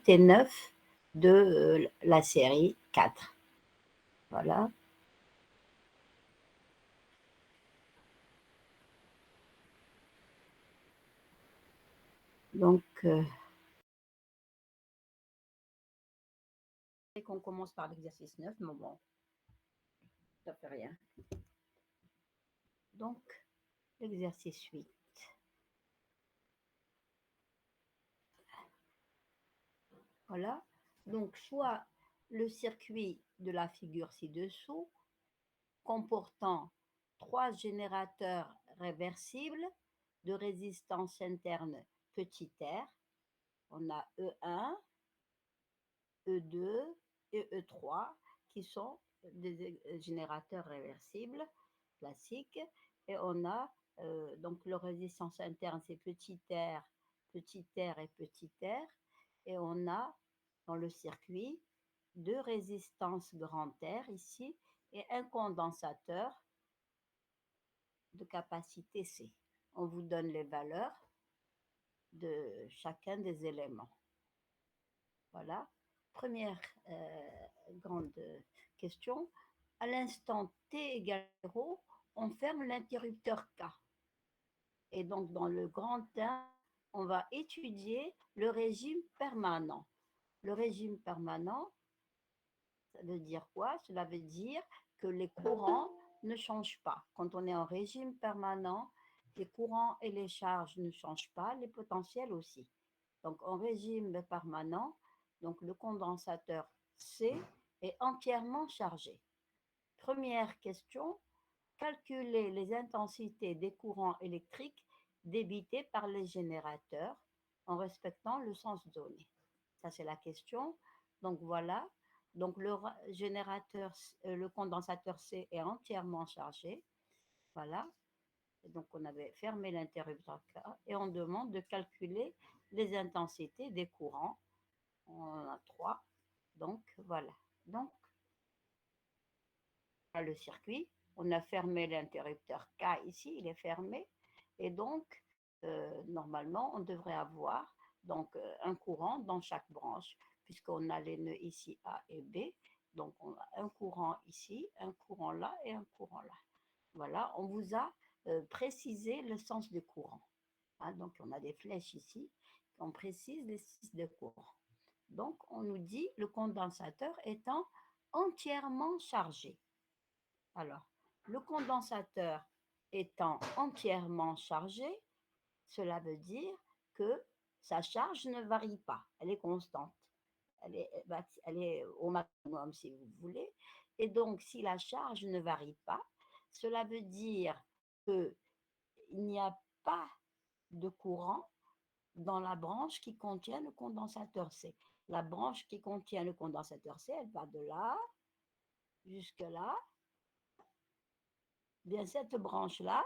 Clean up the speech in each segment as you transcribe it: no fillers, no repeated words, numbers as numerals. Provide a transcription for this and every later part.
et 9 de la série 4. Voilà. Donc, qu'on commence par l'exercice 9, mais bon, ça fait rien. Donc, l'exercice 8. Voilà. Donc, soit le circuit de la figure ci-dessous, comportant 3 générateurs réversibles de résistance interne petit r. On a E1, E2 et E3 qui sont des générateurs réversibles classiques. Et on a donc le résistance interne, c'est petit r et petit r. Et on a dans le circuit 2 résistances grand R ici et un condensateur de capacité C. On vous donne les valeurs de chacun des éléments. Voilà. Première grande question. À l'instant t égale 0, on ferme l'interrupteur K. Et donc, dans le grand 1, on va étudier le régime permanent. Le régime permanent, ça veut dire quoi? Cela veut dire que les courants ne changent pas. Quand on est en régime permanent, les courants et les charges ne changent pas, les potentiels aussi. Donc, en régime permanent, donc le condensateur C est entièrement chargé. Première question, calculer les intensités des courants électriques débités par les générateurs en respectant le sens donné. Ça, c'est la question. Donc, voilà. Donc, le condensateur C est entièrement chargé. Voilà. Et donc, on avait fermé l'interrupteur K et on demande de calculer les intensités des courants. On en a 3. Donc, voilà. Donc, le circuit, on a fermé l'interrupteur K ici, il est fermé. Et donc, normalement, on devrait avoir donc, un courant dans chaque branche, puisqu'on a les nœuds ici A et B. Donc, on a un courant ici, un courant là et un courant là. Voilà, on vous a précisé le sens du courant. Hein, donc, on a des flèches ici, on précise les sens de courant. Donc, on nous dit le condensateur étant entièrement chargé. Alors, le condensateur étant entièrement chargé, cela veut dire que sa charge ne varie pas, elle est constante. Elle est au maximum si vous voulez. Et donc, si la charge ne varie pas, cela veut dire qu'il n'y a pas de courant dans la branche qui contient le condensateur C. La branche qui contient le condensateur C, elle va de là jusque là. Bien, cette branche-là,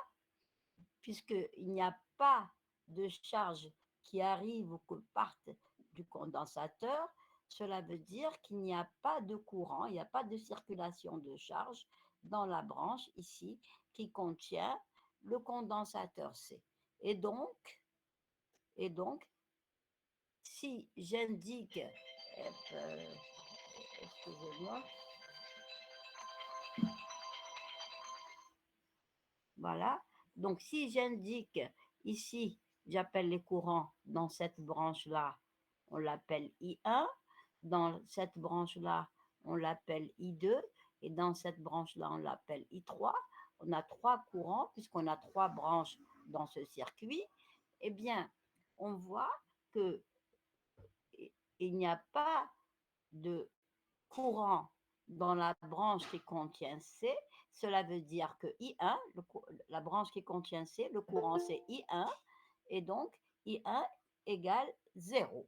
puisqu'il n'y a pas de charge qui arrive ou que parte du condensateur, cela veut dire qu'il n'y a pas de courant, il n'y a pas de circulation de charge dans la branche ici qui contient le condensateur C. Et donc si j'indique, excusez-moi, voilà, donc si j'indique ici, j'appelle les courants dans cette branche-là, on l'appelle I1, dans cette branche-là, on l'appelle I2, et dans cette branche-là, on l'appelle I3. On a 3 courants, puisqu'on a 3 branches dans ce circuit. Eh bien, on voit qu'il n'y a pas de courant dans la branche qui contient C. Cela veut dire que I1, la branche qui contient C, le courant c'est I1, et donc I1 égale 0.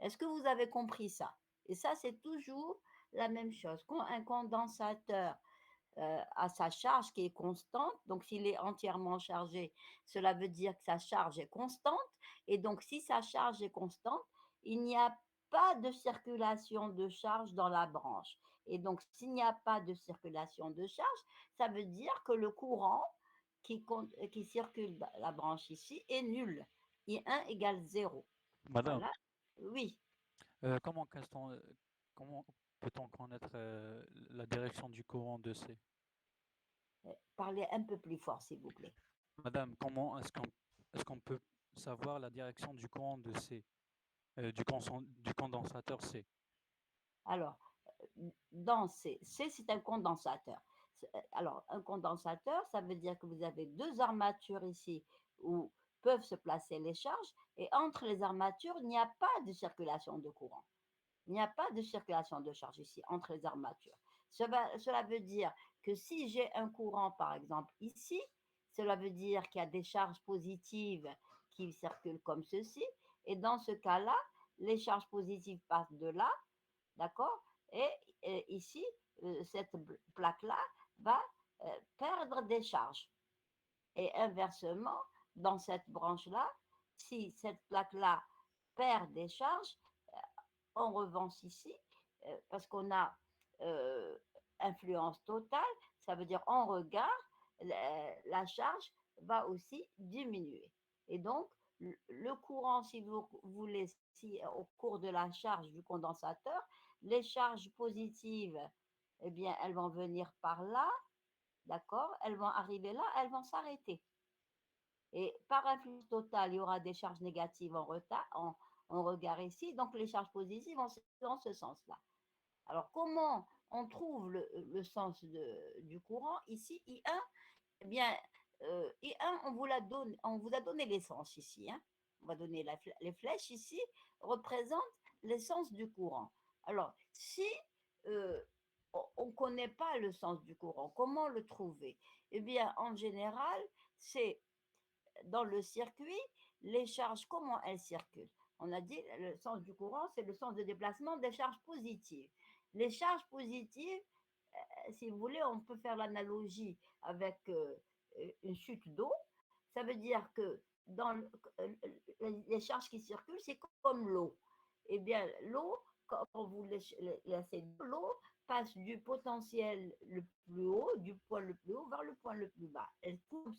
Est-ce que vous avez compris ça? Et ça, c'est toujours la même chose. Quand un condensateur a sa charge qui est constante, donc s'il est entièrement chargé, cela veut dire que sa charge est constante. Et donc, si sa charge est constante, il n'y a pas de circulation de charge dans la branche. Et donc, s'il n'y a pas de circulation de charge, ça veut dire que le courant qui circule dans la branche ici est nul. I1 égale 0. Madame, Voilà. Oui. Comment peut-on connaître la direction du courant de C? Parlez un peu plus fort, s'il vous plaît. Madame, est-ce qu'on peut savoir la direction du courant de C, du condensateur C? Alors, dans C, c'est un condensateur. Alors, un condensateur, ça veut dire que vous avez deux armatures ici où peuvent se placer les charges, et entre les armatures, il n'y a pas de circulation de courant. Il n'y a pas de circulation de charge ici entre les armatures. Cela veut dire que si j'ai un courant, par exemple, ici, cela veut dire qu'il y a des charges positives qui circulent comme ceci. Et dans ce cas-là, les charges positives passent de là, d'accord. Et ici, cette plaque-là va perdre des charges. Et inversement, dans cette branche-là, si cette plaque-là perd des charges, en revanche ici, parce qu'on a euh, influence totale, ça veut dire en regard, la charge va aussi diminuer. Et donc, le courant, si vous voulez, si au cours de la charge du condensateur, les charges positives, eh bien, elles vont venir par là, d'accord. Elles vont arriver là, elles vont s'arrêter. Et par influence totale, il y aura des charges négatives en regard ici, donc les charges positives vont dans ce sens-là. Alors, comment on trouve le sens du courant ici, I1? Eh bien, I1, on vous a donné l'essence ici. Hein. On va donner les flèches ici, représentent l'essence du courant. Alors, si euh, on ne connaît pas le sens du courant, comment le trouver? Eh bien, en général, c'est dans le circuit, les charges, comment elles circulent? On a dit le sens du courant, c'est le sens de déplacement des charges positives. Les charges positives, si vous voulez, on peut faire l'analogie avec une chute d'eau. Ça veut dire que dans les charges qui circulent, c'est comme l'eau. Eh bien, l'eau, quand vous laissez l'eau, passe du potentiel le plus haut, du point le plus haut vers le point le plus bas. Elle coule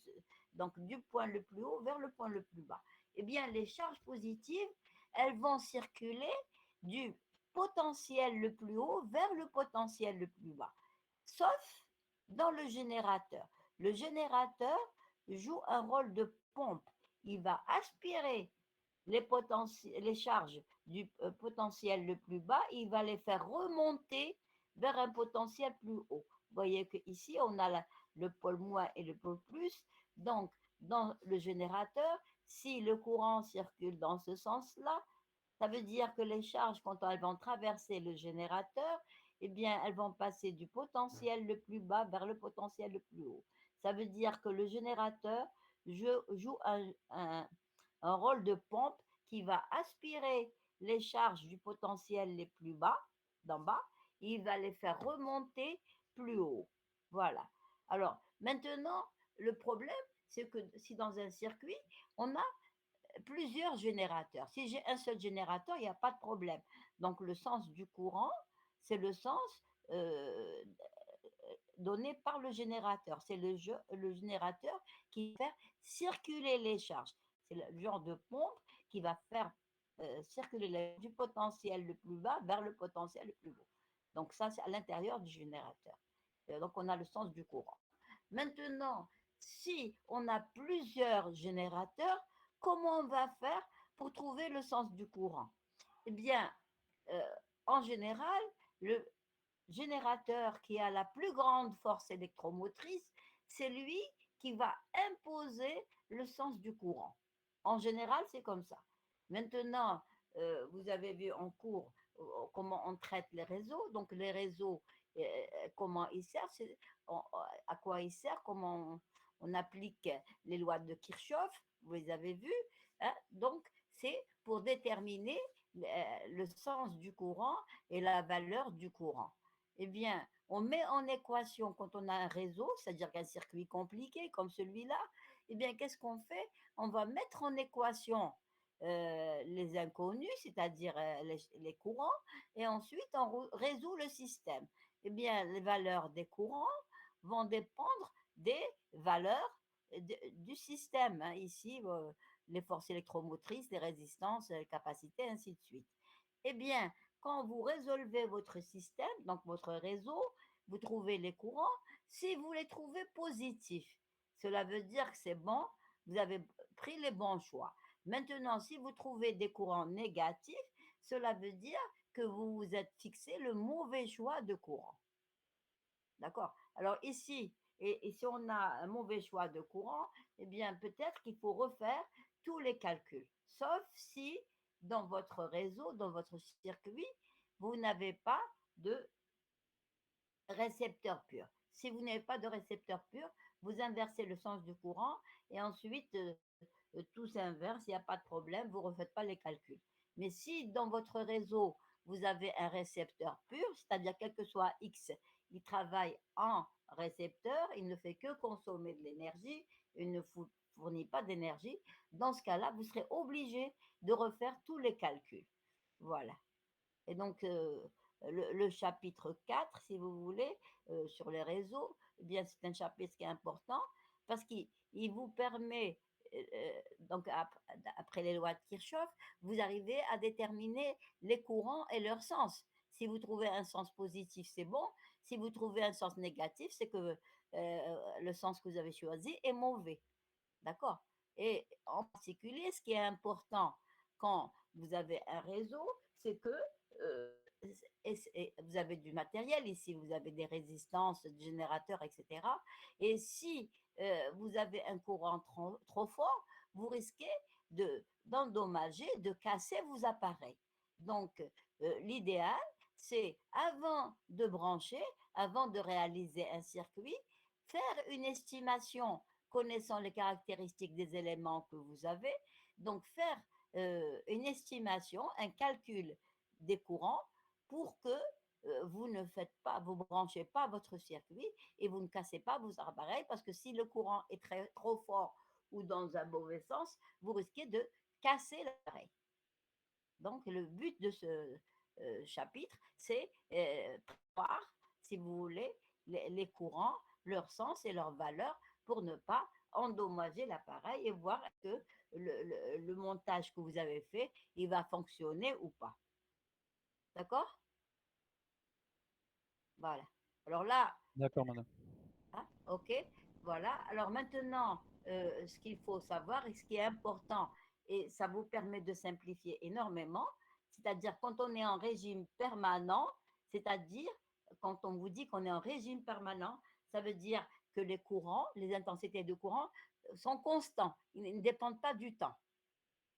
donc du point le plus haut vers le point le plus bas. Eh bien, les charges positives, elles vont circuler du potentiel le plus haut vers le potentiel le plus bas. Sauf dans le générateur. Le générateur joue un rôle de pompe. Il va aspirer les charges du potentiel le plus bas, il va les faire remonter vers un potentiel plus haut. Vous voyez qu'ici, on a le pôle moins et le pôle plus. Donc, dans le générateur, si le courant circule dans ce sens-là, ça veut dire que les charges, quand elles vont traverser le générateur, eh bien, elles vont passer du potentiel le plus bas vers le potentiel le plus haut. Ça veut dire que le générateur joue un rôle de pompe qui va aspirer les charges du potentiel les plus bas, d'en bas, et il va les faire remonter plus haut. Voilà. Alors, maintenant, le problème, c'est que si dans un circuit, on a plusieurs générateurs. Si j'ai un seul générateur, il n'y a pas de problème. Donc, le sens du courant, c'est le sens euh, donné par le générateur. C'est le générateur qui va faire circuler les charges. C'est le genre de pompe qui va faire circuler du potentiel le plus bas vers le potentiel le plus haut. Donc ça, c'est à l'intérieur du générateur. Donc on a le sens du courant. Maintenant, si on a plusieurs générateurs, comment on va faire pour trouver le sens du courant? Eh bien, euh, en général, le générateur qui a la plus grande force électromotrice, c'est lui qui va imposer le sens du courant. En général, c'est comme ça. Maintenant, vous avez vu en cours comment on traite les réseaux. Donc, les réseaux, comment ils servent, à quoi ils servent, comment on applique les lois de Kirchhoff, vous les avez vues. Hein. Donc, c'est pour déterminer le sens du courant et la valeur du courant. Eh bien, on met en équation quand on a un réseau, c'est-à-dire qu'un circuit compliqué comme celui-là, eh bien, qu'est-ce qu'on fait? On va mettre en équation les inconnus, c'est-à-dire les courants, et ensuite on résout le système. Eh bien, les valeurs des courants vont dépendre des valeurs du système. Hein. Ici, les forces électromotrices, les résistances, les capacités, ainsi de suite. Eh bien, quand vous résolvez votre système, donc votre réseau, vous trouvez les courants. Si vous les trouvez positifs, cela veut dire que c'est bon, vous avez pris les bons choix. Maintenant, si vous trouvez des courants négatifs, cela veut dire que vous vous êtes fixé le mauvais choix de courant. D'accord? Alors ici, et si on a un mauvais choix de courant, eh bien peut-être qu'il faut refaire tous les calculs. Sauf si dans votre réseau, dans votre circuit, vous n'avez pas de récepteur pur. Si vous n'avez pas de récepteur pur, vous inversez le sens du courant et ensuite tout s'inverse, il n'y a pas de problème, vous ne refaites pas les calculs. Mais si dans votre réseau, vous avez un récepteur pur, c'est-à-dire quel que soit X, il travaille en récepteur, il ne fait que consommer de l'énergie, il ne fournit pas d'énergie, dans ce cas-là, vous serez obligé de refaire tous les calculs. Voilà. Et donc, le chapitre 4, si vous voulez, sur les réseaux, eh bien, c'est un chapitre qui est important parce qu'il vous permet, donc après les lois de Kirchhoff, vous arrivez à déterminer les courants et leur sens. Si vous trouvez un sens positif, c'est bon. Si vous trouvez un sens négatif, c'est que le sens que vous avez choisi est mauvais. D'accord? Et en particulier, ce qui est important quand vous avez un réseau, c'est que euh, et vous avez du matériel ici, vous avez des résistances, des générateurs, etc. Et si vous avez un courant trop fort, vous risquez d'endommager, de casser vos appareils. Donc, l'idéal, c'est avant de brancher, avant de réaliser un circuit, faire une estimation connaissant les caractéristiques des éléments que vous avez, donc faire une estimation, un calcul des courants pour que vous ne faites pas, vous branchez pas votre circuit et vous ne cassez pas vos appareils parce que si le courant est trop fort ou dans un mauvais sens, vous risquez de casser l'appareil. Donc le but de ce chapitre, c'est prévoir, si vous voulez, les courants, leur sens et leur valeur pour ne pas endommager l'appareil et voir que le montage que vous avez fait, il va fonctionner ou pas. D'accord? Voilà. Alors là, D'accord, madame. hein, OK, voilà. Alors maintenant, ce qu'il faut savoir et ce qui est important, et ça vous permet de simplifier énormément, c'est-à-dire quand on est en régime permanent, c'est-à-dire quand on vous dit qu'on est en régime permanent, ça veut dire que les courants, les intensités de courant sont constants, ils ne dépendent pas du temps.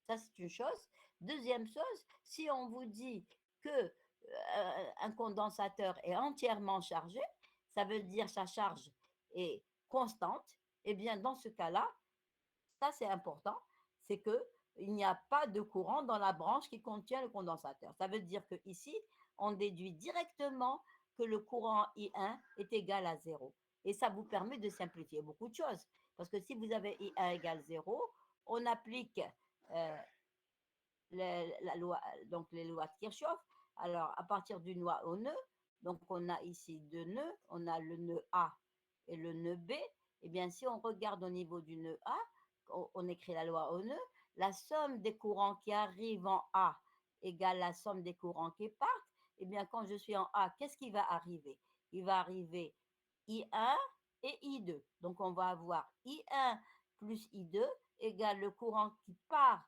Ça, c'est une chose. Deuxième chose, si on vous dit que un condensateur est entièrement chargé, ça veut dire sa charge est constante, et eh bien dans ce cas-là, ça c'est important, c'est que il n'y a pas de courant dans la branche qui contient le condensateur. Ça veut dire que ici, on déduit directement que le courant I1 est égal à zéro. Et ça vous permet de simplifier beaucoup de choses. Parce que si vous avez I1 égale zéro, on applique euh, la loi, donc les lois de Kirchhoff. Alors, à partir du nœud au nœud, donc on a ici deux nœuds, on a le nœud A et le nœud B. Eh bien, si on regarde au niveau du nœud A, on écrit la loi au nœud, la somme des courants qui arrivent en A égale la somme des courants qui partent. Eh bien, quand je suis en A, qu'est-ce qui va arriver? Il va arriver I1 et I2. Donc, on va avoir I1 plus I2 égale le courant qui part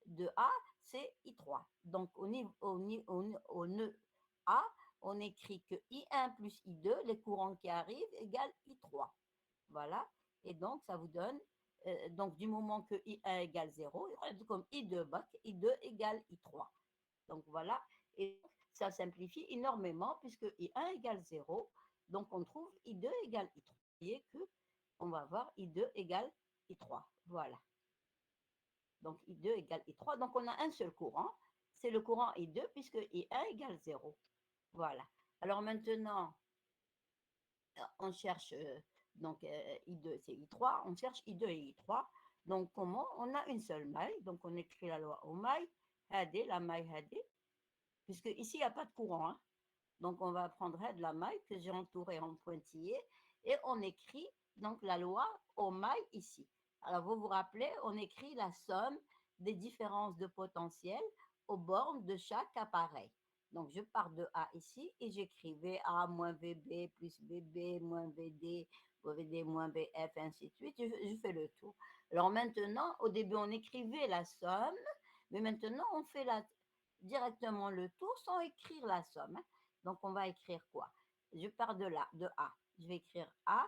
de A, c'est I3. Donc, au nœud A, on écrit que I1 plus I2, les courants qui arrivent, égale I3. Voilà. Et donc, ça vous donne, donc du moment que I1 égale 0, il reste comme I2 bac, I2 égale I3. Donc, voilà. Et ça simplifie énormément puisque I1 égale 0. Donc, on trouve I2 égale I3. Vous voyez que on va avoir I2 égale I3. Voilà. Donc I2 égale I3. Donc on a un seul courant, c'est le courant I2 puisque I1 égale 0. Voilà. Alors maintenant, on cherche, donc I2 c'est I3, on cherche I2 et I3. Donc comment? On a une seule maille, donc on écrit la loi aux mailles, HD, la maille HD, puisque ici il n'y a pas de courant. Hein. Donc on va prendre de la maille que j'ai entourée en pointillé et on écrit donc la loi aux mailles ici. Alors vous vous rappelez, on écrit la somme des différences de potentiel aux bornes de chaque appareil. Donc, je pars de A ici et j'écris VA moins VB plus VB moins VD, VD moins BF, ainsi de suite. Je fais le tour. Alors maintenant, au début, on écrivait la somme, mais maintenant, on fait directement le tour sans écrire la somme. Hein. Donc, on va écrire quoi? Je pars de là, de A. Je vais écrire A.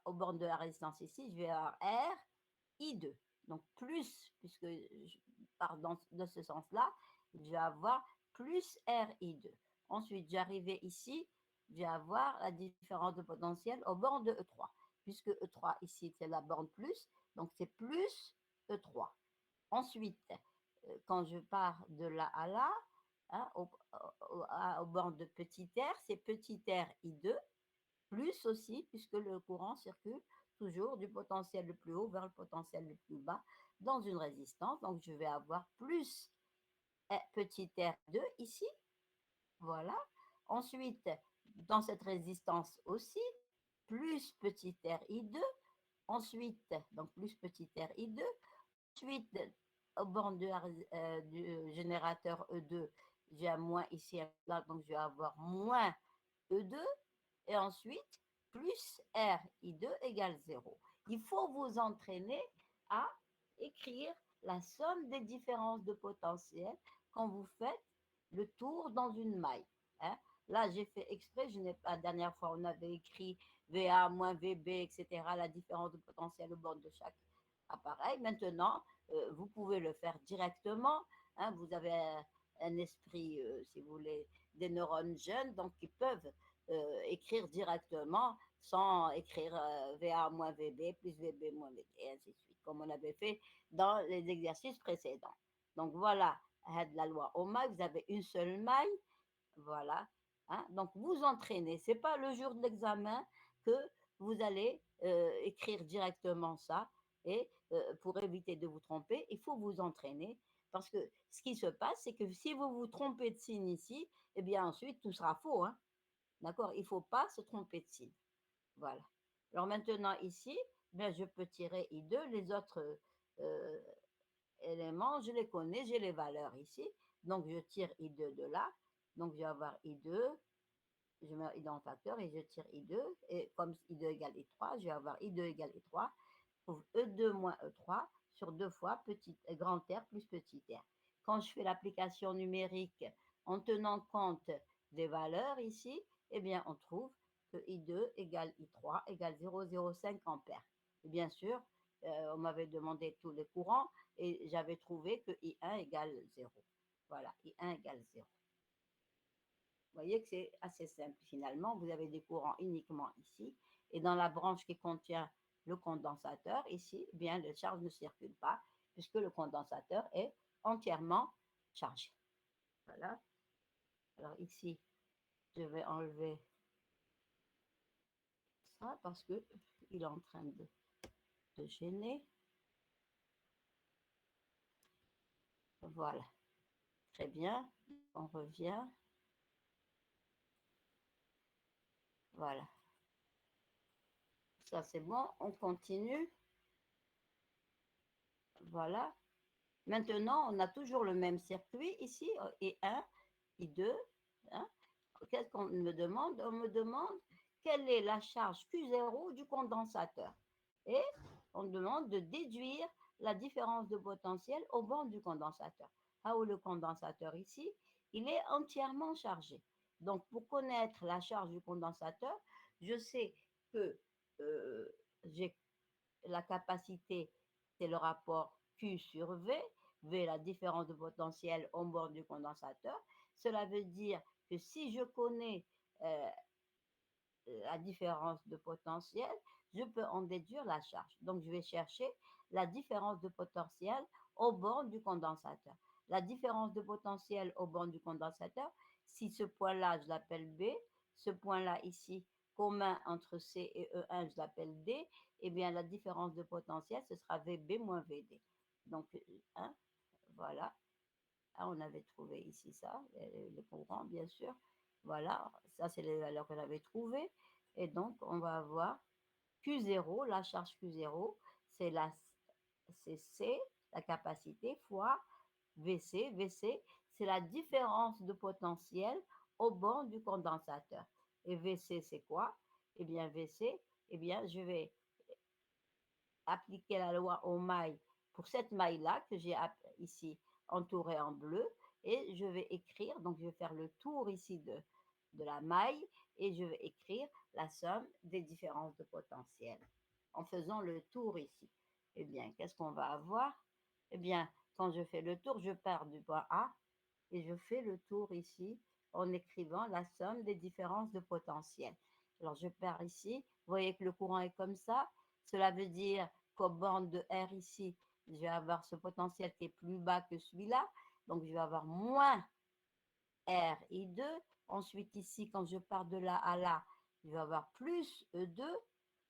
Au bord de la résistance ici, je vais avoir R, I2. Donc, plus, puisque je pars de ce sens-là, je vais avoir plus RI2. Ensuite, j'arrive ici, je vais avoir la différence de potentiel au bord de E3. Puisque E3 ici, c'est la borne plus, donc c'est plus E3. Ensuite, quand je pars de là à là, hein, au bord de petit r, c'est petit r I2, plus aussi, puisque le courant circule toujours du potentiel le plus haut vers le potentiel le plus bas dans une résistance. Donc, je vais avoir plus petit r2 ici. Voilà. Ensuite, dans cette résistance aussi, plus petit ri2. Ensuite, donc plus petit ri2. Ensuite, au bord du générateur E2, j'ai un moins ici, là, donc je vais avoir moins E2. Et ensuite, plus RI2 égale 0. Il faut vous entraîner à écrire la somme des différences de potentiel quand vous faites le tour dans une maille. Hein. Là, j'ai fait exprès, la dernière fois, on avait écrit VA moins VB, etc., la différence de potentiel au bord de chaque appareil. Maintenant, vous pouvez le faire directement. Hein, vous avez un esprit, si vous voulez, des neurones jeunes, donc qui peuvent écrire directement sans écrire VA moins VB plus VB moins VD, et ainsi de suite, comme on avait fait dans les exercices précédents. Donc voilà, la loi Ohm, vous avez une seule maille, voilà. Hein? Donc vous entraînez, c'est pas le jour de l'examen que vous allez écrire directement ça, et pour éviter de vous tromper, il faut vous entraîner. Parce que ce qui se passe, c'est que si vous vous trompez de signe ici, eh bien ensuite tout sera faux. Hein? D'accord. Il ne faut pas se tromper de signe. Voilà. Alors maintenant, ici, ben, je peux tirer I2. Les autres euh, éléments, je les connais, j'ai les valeurs ici. Donc, je tire I2 de là. Donc, je vais avoir I2. Je mets I dans le facteur et je tire I2. Et comme I2 égale I3, je vais avoir I2 égale I3. Je trouve E2 moins E3 sur 2 fois petit, grand R plus petit r. Quand je fais l'application numérique en tenant compte des valeurs ici, eh bien, on trouve que I2 égale I3 égale 0,05 ampères. Et bien sûr, on m'avait demandé tous les courants et j'avais trouvé que I1 égale 0. Voilà, I1 égale 0. Vous voyez que c'est assez simple finalement. Vous avez des courants uniquement ici. Et dans la branche qui contient le condensateur, ici, eh bien, le charge ne circule pas puisque le condensateur est entièrement chargé. Voilà. Alors ici, je vais enlever ça parce que il est en train de gêner. Voilà. Très bien. On revient. Voilà. Ça, c'est bon. On continue. Voilà. Maintenant, on a toujours le même circuit ici, I1, I2. Hein. Qu'est-ce qu'on me demande? On me demande quelle est la charge Q0 du condensateur. Et on demande de déduire la différence de potentiel au bord du condensateur. Ah, où le condensateur ici, il est entièrement chargé. Donc, pour connaître la charge du condensateur, je sais que j'ai la capacité, c'est le rapport Q sur V. V, la différence de potentiel au bord du condensateur. Cela veut dire que si je connais euh, la différence de potentiel, je peux en déduire la charge. Donc, je vais chercher la différence de potentiel au bord du condensateur. La différence de potentiel au bord du condensateur, si ce point-là, je l'appelle B, ce point-là ici, commun entre C et E1, je l'appelle D, eh bien, la différence de potentiel, ce sera VB moins VD. Donc, hein, voilà. Ah, on avait trouvé ici ça, les courants, bien sûr. Voilà, ça, c'est les valeurs que j'avais trouvées. Et donc, on va avoir Q0, la charge Q0, c'est C, la capacité, fois VC. VC, c'est la différence de potentiel au bord du condensateur. Et VC, c'est quoi? Eh bien, VC, eh bien, je vais appliquer la loi aux mailles pour cette maille-là que j'ai ici entourée en bleu et je vais écrire, donc je vais faire le tour ici de la maille et je vais écrire la somme des différences de potentiel en faisant le tour ici. Eh bien, qu'est-ce qu'on va avoir? Eh bien, quand je fais le tour, je pars du point A et je fais le tour ici en écrivant la somme des différences de potentiel. Alors, je pars ici. Vous voyez que le courant est comme ça. Cela veut dire qu'au bande de R ici, je vais avoir ce potentiel qui est plus bas que celui-là. Donc, je vais avoir moins R I2. Ensuite, ici, quand je pars de là à là, je vais avoir plus E2.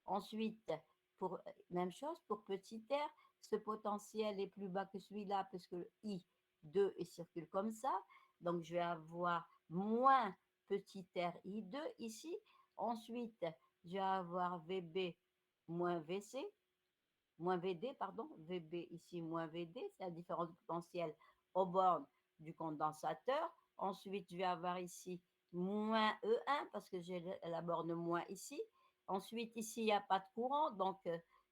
Ensuite, pour, même chose pour petit r, ce potentiel est plus bas que celui-là parce que I2 circule comme ça. Donc, je vais avoir moins petit r I2 ici. Ensuite, je vais avoir VB moins VC, moins VD, pardon, VB ici moins VD, c'est la différence de potentiel aux bornes du condensateur. Ensuite, je vais avoir ici moins E1 parce que j'ai la borne moins ici. Ensuite, ici, il n'y a pas de courant, donc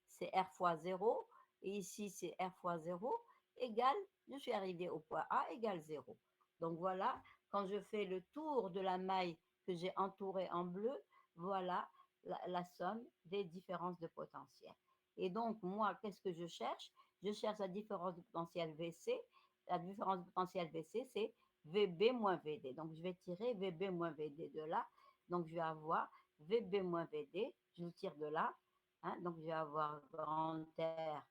c'est R fois 0. Et ici, c'est R fois 0 égale, je suis arrivé au point A égale 0. Donc voilà, quand je fais le tour de la maille que j'ai entourée en bleu, voilà la somme des différences de potentiel. Et donc, moi, qu'est-ce que je cherche? Je cherche la différence de potentiel VC. La différence de potentiel VC, c'est VB moins VD. Donc, je vais tirer VB moins VD de là. Donc, je vais avoir VB moins VD. Je le tire de là. Hein, donc, je vais avoir grand R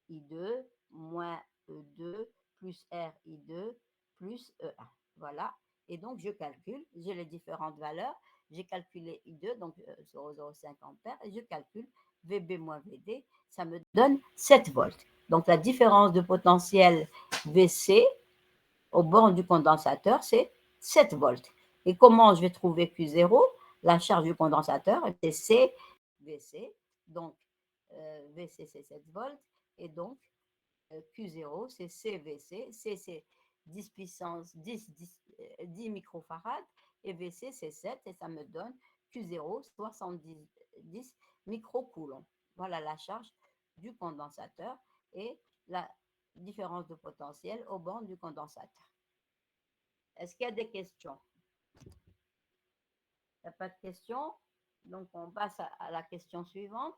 I2 moins E2 plus R I2 plus E1. Voilà. Et donc, je calcule. J'ai les différentes valeurs. J'ai calculé I2, donc 0,05 ampères, et je calcule VB moins VD. Ça me donne 7 volts. Donc, la différence de potentiel VC au bord du condensateur, c'est 7 volts. Et comment je vais trouver Q0? La charge du condensateur, c'est C VC. Donc, VC, c'est 7 volts. Et donc, Q0, c'est CVC. C, c'est 10 puissance 10 microfarads. Et VC, c'est 7. Et ça me donne Q0, 70 microcoulombs. Voilà la charge du condensateur et la différence de potentiel au bord du condensateur. Est-ce qu'il y a des questions? Il n'y a pas de questions? Donc, on passe à la question suivante.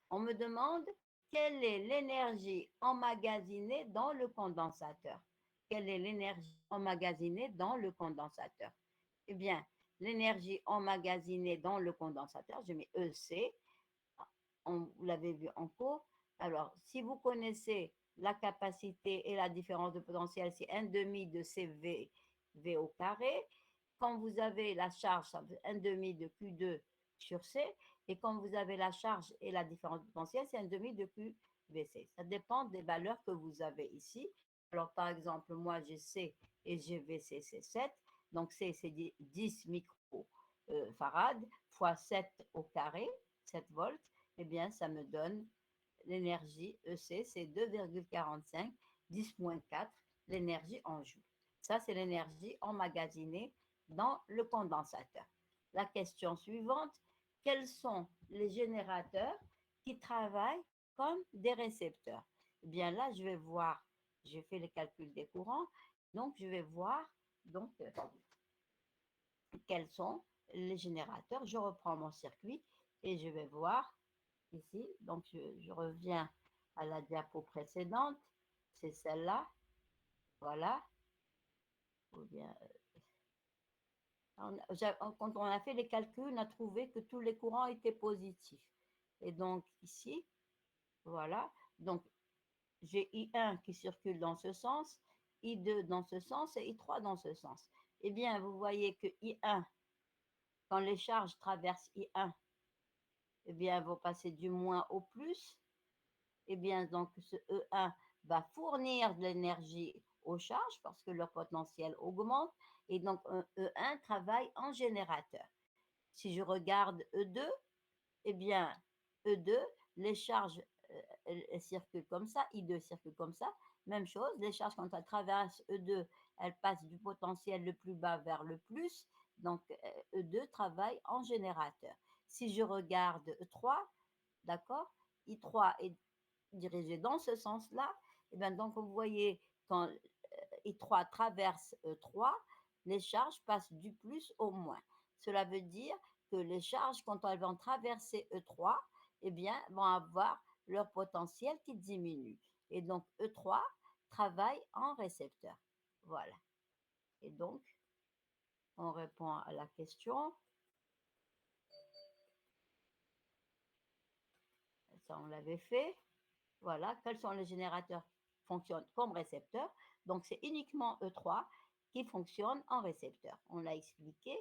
On me demande quelle est l'énergie emmagasinée dans le condensateur? Quelle est l'énergie emmagasinée dans le condensateur? Eh bien, l'énergie emmagasinée dans le condensateur, je mets EC, vous l'avez vu en cours. Alors, si vous connaissez la capacité et la différence de potentiel, c'est 1 demi de CV V au carré. Quand vous avez la charge, ça fait 1 demi de Q2 sur C. Et quand vous avez la charge et la différence de potentiel, c'est 1 demi de QVC. Ça dépend des valeurs que vous avez ici. Alors, par exemple, moi, j'ai C et j'ai VC, c'est 7. Donc, C, c'est 10 microfarads fois 7 au carré, 7 volts. Eh bien, ça me donne l'énergie EC, c'est 2,45, 10-4, l'énergie en joule. Ça, c'est l'énergie emmagasinée dans le condensateur. La question suivante, quels sont les générateurs qui travaillent comme des récepteurs? Eh bien là, je vais voir, j'ai fait le calcul des courants, donc je vais voir donc, quels sont les générateurs. Je reprends mon circuit et je vais voir ici. Donc, je reviens à la diapo précédente. C'est celle-là. Voilà. Ou bien, quand on a fait les calculs, on a trouvé que tous les courants étaient positifs. Et donc, ici, voilà. Donc, j'ai I1 qui circule dans ce sens, I2 dans ce sens et I3 dans ce sens. Eh bien, vous voyez que I1, quand les charges traversent I1, eh bien, vont passer du moins au plus. Eh bien, donc, ce E1 va fournir de l'énergie aux charges parce que leur potentiel augmente. Et donc, un E1 travaille en générateur. Si je regarde E2, eh bien, E2, les charges elles circulent comme ça, I2 circule comme ça. même chose, les charges, quand elles traversent E2, elles passent du potentiel le plus bas vers le plus. Donc, E2 travaille en générateur. Si je regarde E3, d'accord, I3 est dirigé dans ce sens-là. Et bien, donc, vous voyez, quand I3 traverse E3, les charges passent du plus au moins. Cela veut dire que les charges, quand elles vont traverser E3, eh bien, vont avoir leur potentiel qui diminue. Et donc, E3 travaille en récepteur. Voilà. Et donc, on répond à la question. Ça, on l'avait fait. Voilà. Quels sont les générateurs qui fonctionnent comme récepteurs? Donc, c'est uniquement E3 qui fonctionne en récepteur. On l'a expliqué.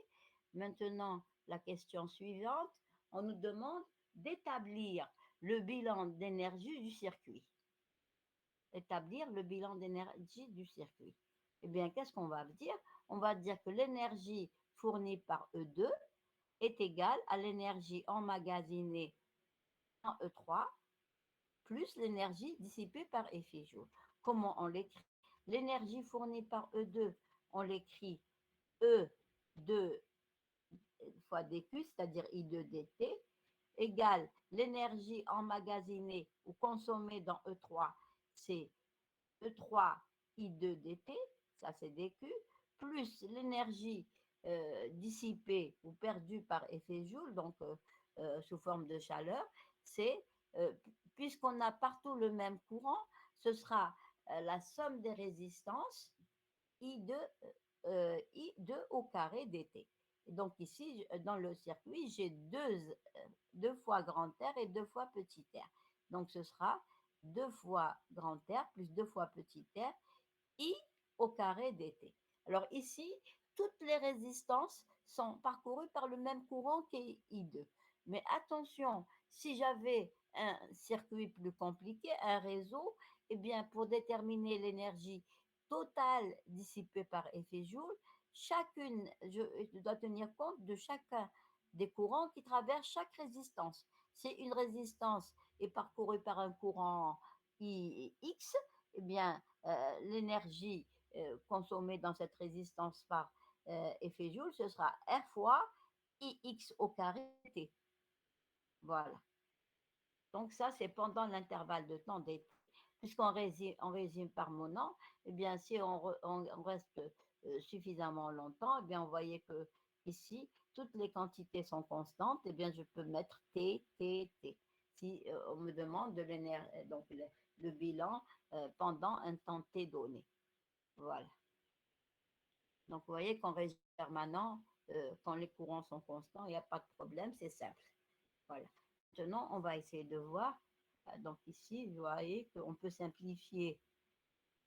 Maintenant, la question suivante, on nous demande d'établir le bilan d'énergie du circuit. Établir le bilan d'énergie du circuit. Eh bien, qu'est-ce qu'on va dire? On va dire que l'énergie fournie par E2 est égale à l'énergie emmagasinée en E3 plus l'énergie dissipée par effet joule. Comment on l'écrit? L'énergie fournie par E2, on l'écrit E2 fois dQ, c'est-à-dire I2 dt, égale l'énergie emmagasinée ou consommée dans E3, c'est E3 I2 dt, ça c'est dQ, plus l'énergie dissipée ou perdue par effet Joule, donc sous forme de chaleur, c'est, puisqu'on a partout le même courant, ce sera la somme des résistances I2 au carré dt. Et donc ici, dans le circuit, j'ai deux fois grand R et deux fois petit r. Donc ce sera 2 fois grand R plus 2 fois petit r, I au carré dt. Alors ici, toutes les résistances sont parcourues par le même courant qu'est I2. Mais attention, si j'avais un circuit plus compliqué, un réseau, eh bien pour déterminer l'énergie totale dissipée par effet Joule, je dois tenir compte de chacun des courants qui traversent chaque résistance. Si une résistance est parcourue par un courant X, eh bien, l'énergie consommée dans cette résistance par effet Joule, ce sera R fois IX au carré T. Voilà. Donc ça, c'est pendant l'intervalle de temps d'été. Puisqu'on résume par mon nom, eh bien, si on reste suffisamment longtemps, eh bien, on voyait que ici, toutes les quantités sont constantes, eh bien, je peux mettre T, T, T. Si on me demande de l'énergie, donc le bilan pendant un temps T donné. Voilà. Donc, vous voyez qu'en régime permanent, quand les courants sont constants, il n'y a pas de problème, c'est simple. Voilà. Maintenant, on va essayer de voir. Donc, ici, vous voyez qu'on peut simplifier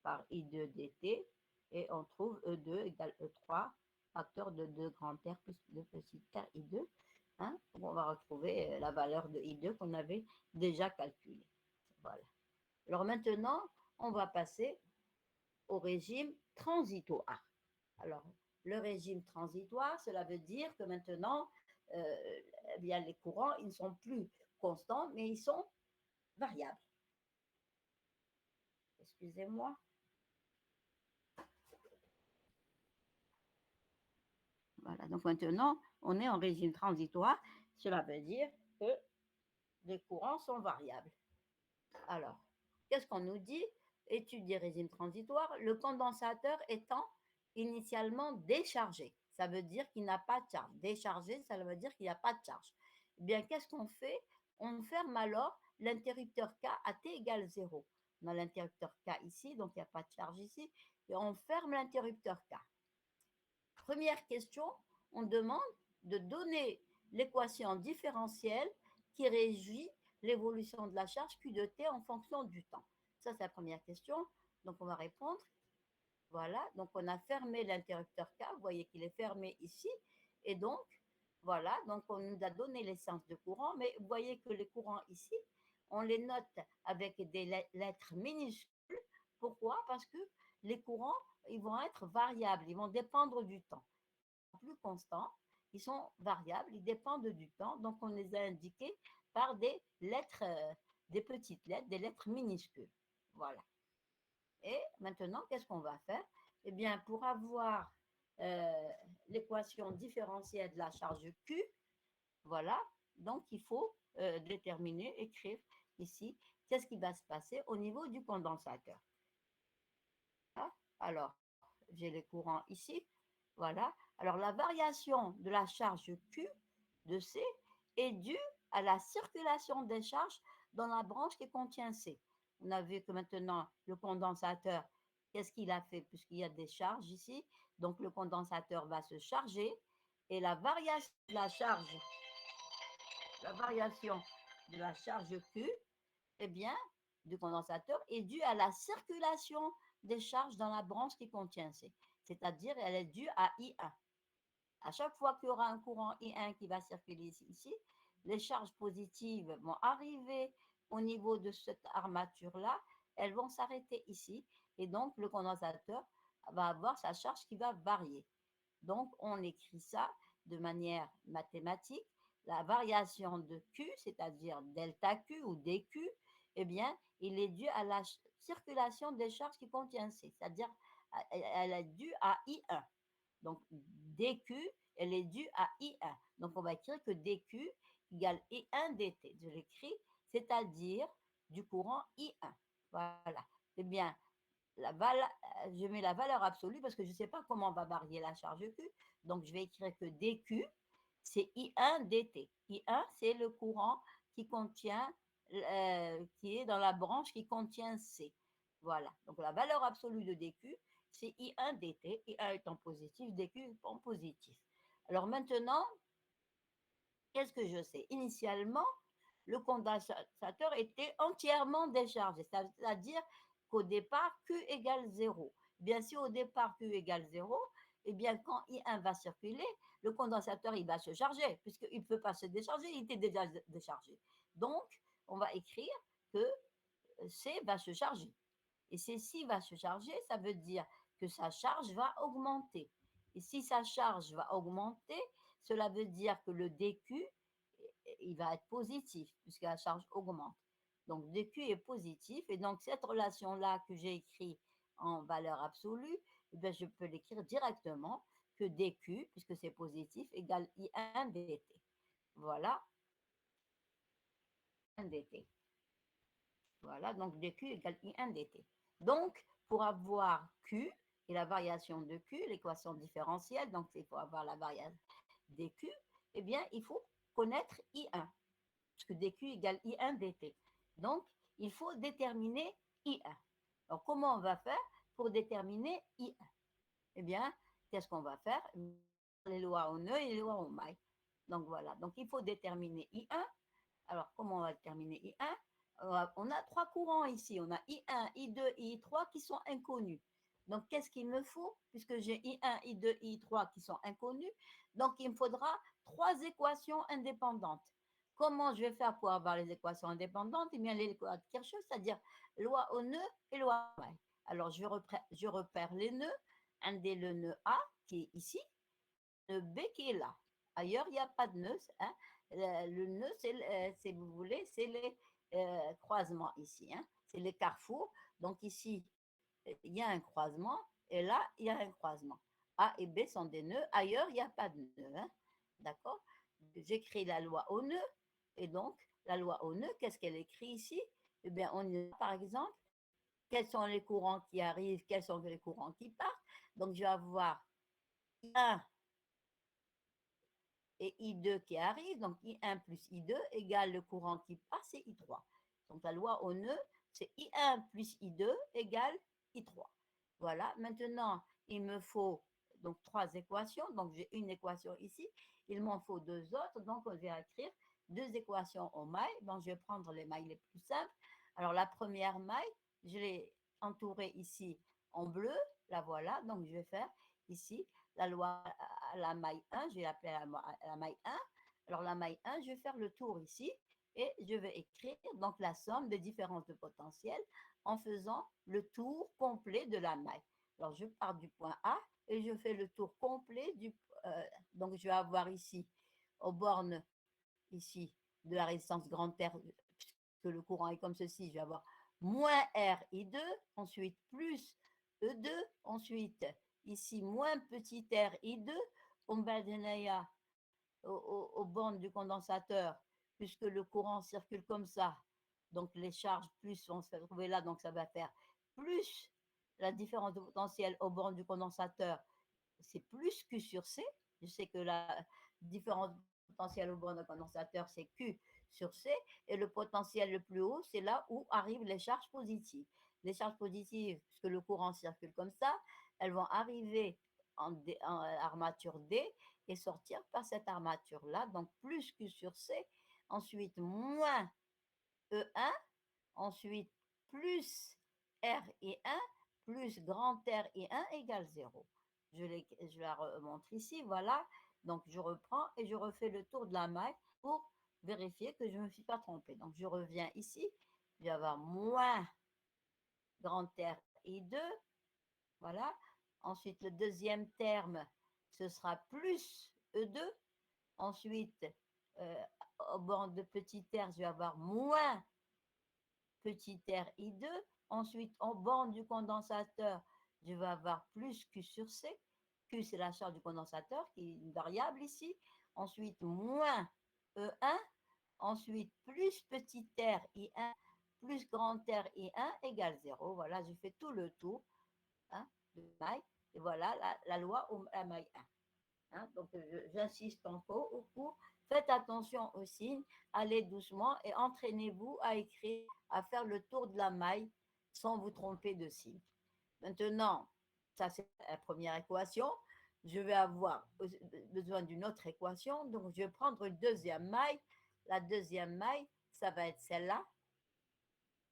par I2 dt et on trouve E2 égale E3, facteur de 2 grand R plus 2 petit r I2. Hein? On va retrouver la valeur de I2 qu'on avait déjà calculée. Voilà. Alors maintenant, on va passer au régime transitoire. Alors, le régime transitoire, cela veut dire que maintenant, eh bien, les courants, ils ne sont plus constants, mais ils sont variables. Excusez-moi. Voilà, donc maintenant, on est en régime transitoire. Cela veut dire que les courants sont variables. Alors, qu'est-ce qu'on nous dit? Étude des régimes transitoires, le condensateur étant initialement déchargé. Ça veut dire qu'il n'a pas de charge. Déchargé, ça veut dire qu'il n'y a pas de charge. Eh bien, qu'est-ce qu'on fait? On ferme alors l'interrupteur K à t égale 0. On a l'interrupteur K ici, donc il n'y a pas de charge ici, et on ferme l'interrupteur K. Première question, on demande de donner l'équation différentielle qui régit l'évolution de la charge Q de t en fonction du temps. Ça, c'est la première question. Donc, on va répondre. Voilà. Donc, on a fermé l'interrupteur K. Vous voyez qu'il est fermé ici. Et donc, voilà. Donc, on nous a donné l'essence de courant. Mais vous voyez que les courants ici, on les note avec des lettres minuscules. Pourquoi? Parce que les courants, ils vont être variables. Ils vont dépendre du temps. Plus constants, ils sont variables, ils dépendent du temps, donc on les a indiqués par des lettres, des petites lettres, des lettres minuscules. Voilà. Et maintenant, qu'est-ce qu'on va faire? Eh bien, pour avoir euh, l'équation différentielle de la charge Q, voilà, donc il faut déterminer, écrire ici, qu'est-ce qui va se passer au niveau du condensateur. Alors, j'ai les courants ici. Voilà. Alors, la variation de la charge Q de C est due à la circulation des charges dans la branche qui contient C. On a vu que maintenant, le condensateur, qu'est-ce qu'il a fait puisqu'il y a des charges ici? Donc, le condensateur va se charger et la variation de la charge Q, eh bien, du condensateur est due à la circulation des charges dans la branche qui contient C. C'est-à-dire, elle est due à I1. À chaque fois qu'il y aura un courant I1 qui va circuler ici, les charges positives vont arriver au niveau de cette armature-là, elles vont s'arrêter ici, et donc le condensateur va avoir sa charge qui va varier. Donc, on écrit ça de manière mathématique. La variation de Q, c'est-à-dire delta Q ou dQ, eh bien, il est dû à la circulation des charges qui contient C, c'est-à-dire elle est due à I1. Donc, dQ, elle est due à I1. Donc, on va écrire que dQ égale I1 dt. Je l'écris, c'est-à-dire du courant I1. Voilà. Eh bien, je mets la valeur absolue parce que je ne sais pas comment va varier la charge Q. Donc, je vais écrire que dQ, c'est I1 dt. I1, c'est le courant qui contient, qui est dans la branche qui contient C. Voilà. Donc, la valeur absolue de dQ, c'est I1 dt. I1 étant positif, dQ étant positif. Alors maintenant, qu'est-ce que je sais? Initialement, le condensateur était entièrement déchargé, c'est-à-dire qu'au départ, Q égale 0. Bien sûr, au départ, Q égale 0, eh bien, quand I1 va circuler, le condensateur, il va se charger, puisqu'il ne peut pas se décharger, il était déjà déchargé. Donc, on va écrire que C va se charger. Et C va se charger, ça veut dire que sa charge va augmenter. Et si sa charge va augmenter, cela veut dire que le dQ, il va être positif, puisque la charge augmente. Donc, dQ est positif. Et donc, cette relation-là que j'ai écrite en valeur absolue, eh bien, je peux l'écrire directement que dQ, puisque c'est positif, égale I1 dt. Voilà, 1 dt. Voilà, donc dQ égale I1 dt. Donc, pour avoir Q et la variation de Q, l'équation différentielle, donc il faut avoir la variation dQ, eh bien, il faut connaître I1, puisque dQ égale I1 dt. Donc, il faut déterminer I1. Alors, comment on va faire pour déterminer I1? Eh bien, qu'est-ce qu'on va faire? Les lois au nœud et les lois au maille. Donc, voilà. Donc, il faut déterminer I1. Alors, comment on va déterminer I1? On a trois courants ici. On a I1, I2, I3 qui sont inconnus. Donc, qu'est-ce qu'il me faut? Puisque j'ai I1, I2, I3 qui sont inconnus, donc il me faudra trois équations indépendantes. Comment je vais faire pour avoir les équations indépendantes? Eh bien, les lois de Kirchhoff, c'est-à-dire loi au nœud et loi au maille. Alors, je repère les nœuds. Un des le nœud A qui est ici, le B qui est là. Ailleurs, il n'y a pas de nœud. Hein. Le nœud, c'est, vous voulez, c'est les croisements ici. Hein. C'est les carrefours. Donc ici, il y a un croisement et là, il y a un croisement. A et B sont des nœuds. Ailleurs, il n'y a pas de nœud. Hein. D'accord? J'écris la loi au nœud. Et donc, la loi au nœud, qu'est-ce qu'elle écrit ici? Eh bien, on a, par exemple, quels sont les courants qui arrivent, quels sont les courants qui partent. Donc, je vais avoir I1 et I2 qui arrive, donc I1 plus I2 égale le courant qui passe, c'est I3. Donc la loi au nœud, c'est I1 plus I2 égale I3. Voilà, maintenant, il me faut donc trois équations, donc j'ai une équation ici, il m'en faut deux autres, donc on va écrire deux équations au mailles. Bon, je vais prendre les mailles les plus simples. Alors la première maille, je l'ai entourée ici en bleu, la voilà, donc je vais faire ici la loi, la maille 1, je vais l'appeler la maille 1. Alors la maille 1, je vais faire le tour ici et je vais écrire donc la somme des différences de potentiel en faisant le tour complet de la maille. Alors je pars du point A et je fais le tour complet donc je vais avoir ici aux bornes ici de la résistance grand R, puisque le courant est comme ceci, je vais avoir moins R I2, ensuite plus E2, ensuite ici moins petit r I2, aux bornes du condensateur, puisque le courant circule comme ça, donc les charges plus vont se trouver là, donc ça va faire plus la différence de potentiel aux bornes du condensateur, c'est plus Q sur C. Je sais que la différence potentielle au bornes de condensateur, c'est Q sur C. Et le potentiel le plus haut, c'est là où arrivent les charges positives. Les charges positives, puisque le courant circule comme ça, elles vont arriver en armature D et sortir par cette armature-là. Donc plus Q sur C. Ensuite, moins E1. Ensuite, plus RI1 plus grand RI1 égale 0. Je la remontre ici, voilà. Donc, je reprends et je refais le tour de la maille pour vérifier que je ne me suis pas trompée. Donc, je reviens ici. Je vais avoir moins grand RI2. Voilà. Ensuite, le deuxième terme, ce sera plus E2. Ensuite, au bord de petit r, je vais avoir moins petit r I2. Ensuite, en borne du condensateur, je vais avoir plus Q sur C. Q, c'est la charge du condensateur, qui est une variable ici. Ensuite, moins E1. Ensuite, plus petit r I1 plus grand R I1 égale 0. Voilà, je fais tout le tour de maille. Et voilà la loi à maille 1. Donc, j'insiste encore au cours. Faites attention aux signes, allez doucement et entraînez-vous à écrire, à faire le tour de la maille sans vous tromper de signe. Maintenant, ça c'est la première équation. Je vais avoir besoin d'une autre équation, donc je vais prendre une deuxième maille. La deuxième maille, ça va être celle-là.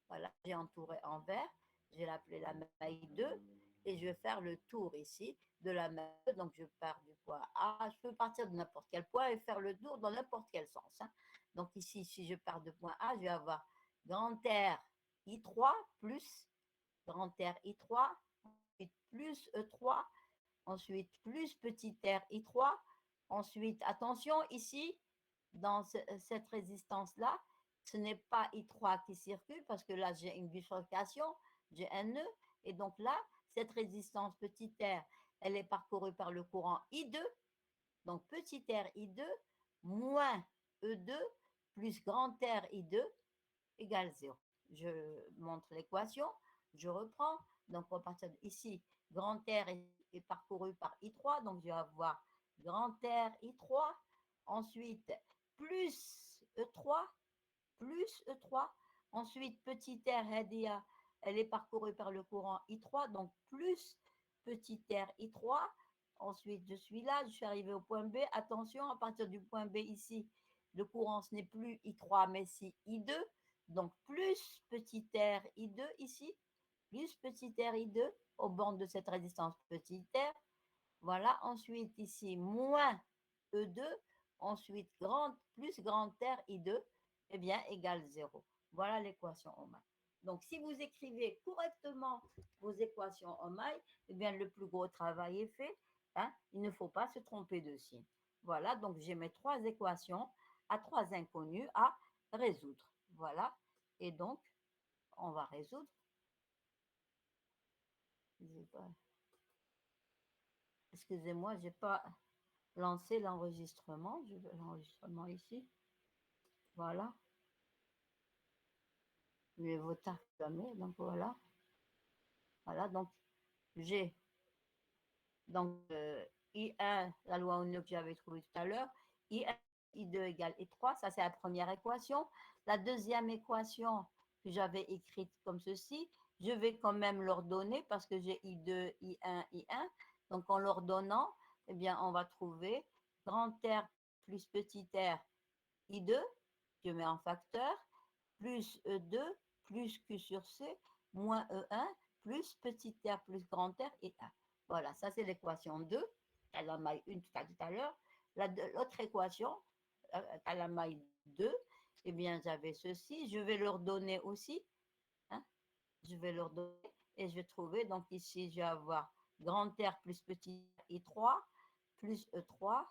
Voilà, j'ai entouré en vert. Je vais l'appeler la maille 2 et je vais faire le tour ici de la maille 2. Donc, je pars du point A. Je peux partir de n'importe quel point et faire le tour dans n'importe quel sens. Donc, ici, si je pars de point A, je vais avoir grand R I3 plus grand R I3, ensuite plus E3, ensuite plus petit r I3. Ensuite, attention ici, dans cette résistance-là, ce n'est pas I3 qui circule parce que là, j'ai une bifurcation, j'ai un nœud. Et donc là, cette résistance petit r, elle est parcourue par le courant I2. Donc petit r I2 moins E2 plus grand R I2 égale 0. Je montre l'équation, je reprends. Donc on va partir ici, grand R est parcouru par I3, donc je vais avoir grand R I3, ensuite plus E3, plus E3, ensuite petit r RDA, elle est parcourue par le courant I3, donc plus petit r I3, ensuite je suis là, je suis arrivé au point B, attention, à partir du point B ici, le courant ce n'est plus I3 mais c'est I2, donc plus petit r I2 ici, plus petit r I2 aux bornes de cette résistance petit r, voilà, ensuite ici moins E2, ensuite plus grand R I2, eh bien égale 0. Voilà l'équation en maille. Donc si vous écrivez correctement vos équations en maille, eh bien le plus gros travail est fait. Il ne faut pas se tromper de signe. Voilà, donc j'ai mes trois équations à trois inconnus à résoudre. Voilà, et donc on va résoudre. Excusez-moi, je n'ai pas lancé l'enregistrement. Je veux l'enregistrement ici. Voilà. Je vais jamais. Donc voilà. Voilà. Donc j'ai donc I1, la loi Ohn que j'avais trouvée tout à l'heure. I1, I2 égale I3. Ça, c'est la première équation. La deuxième équation que j'avais écrite comme ceci, je vais quand même l'ordonner parce que j'ai I2, I1, I1. Donc en l'ordonnant, eh bien, on va trouver grand R plus petit r I2, je mets en facteur, plus E2, plus Q sur C, moins E1, plus petit r plus grand R et 1. Voilà, ça c'est l'équation 2, à la maille 1 tout à l'heure. L'autre équation, à la maille 2, eh bien j'avais ceci, je vais leur donner aussi, je vais leur donner et je vais trouver, donc ici je vais avoir grand R plus petit r I3, plus E3,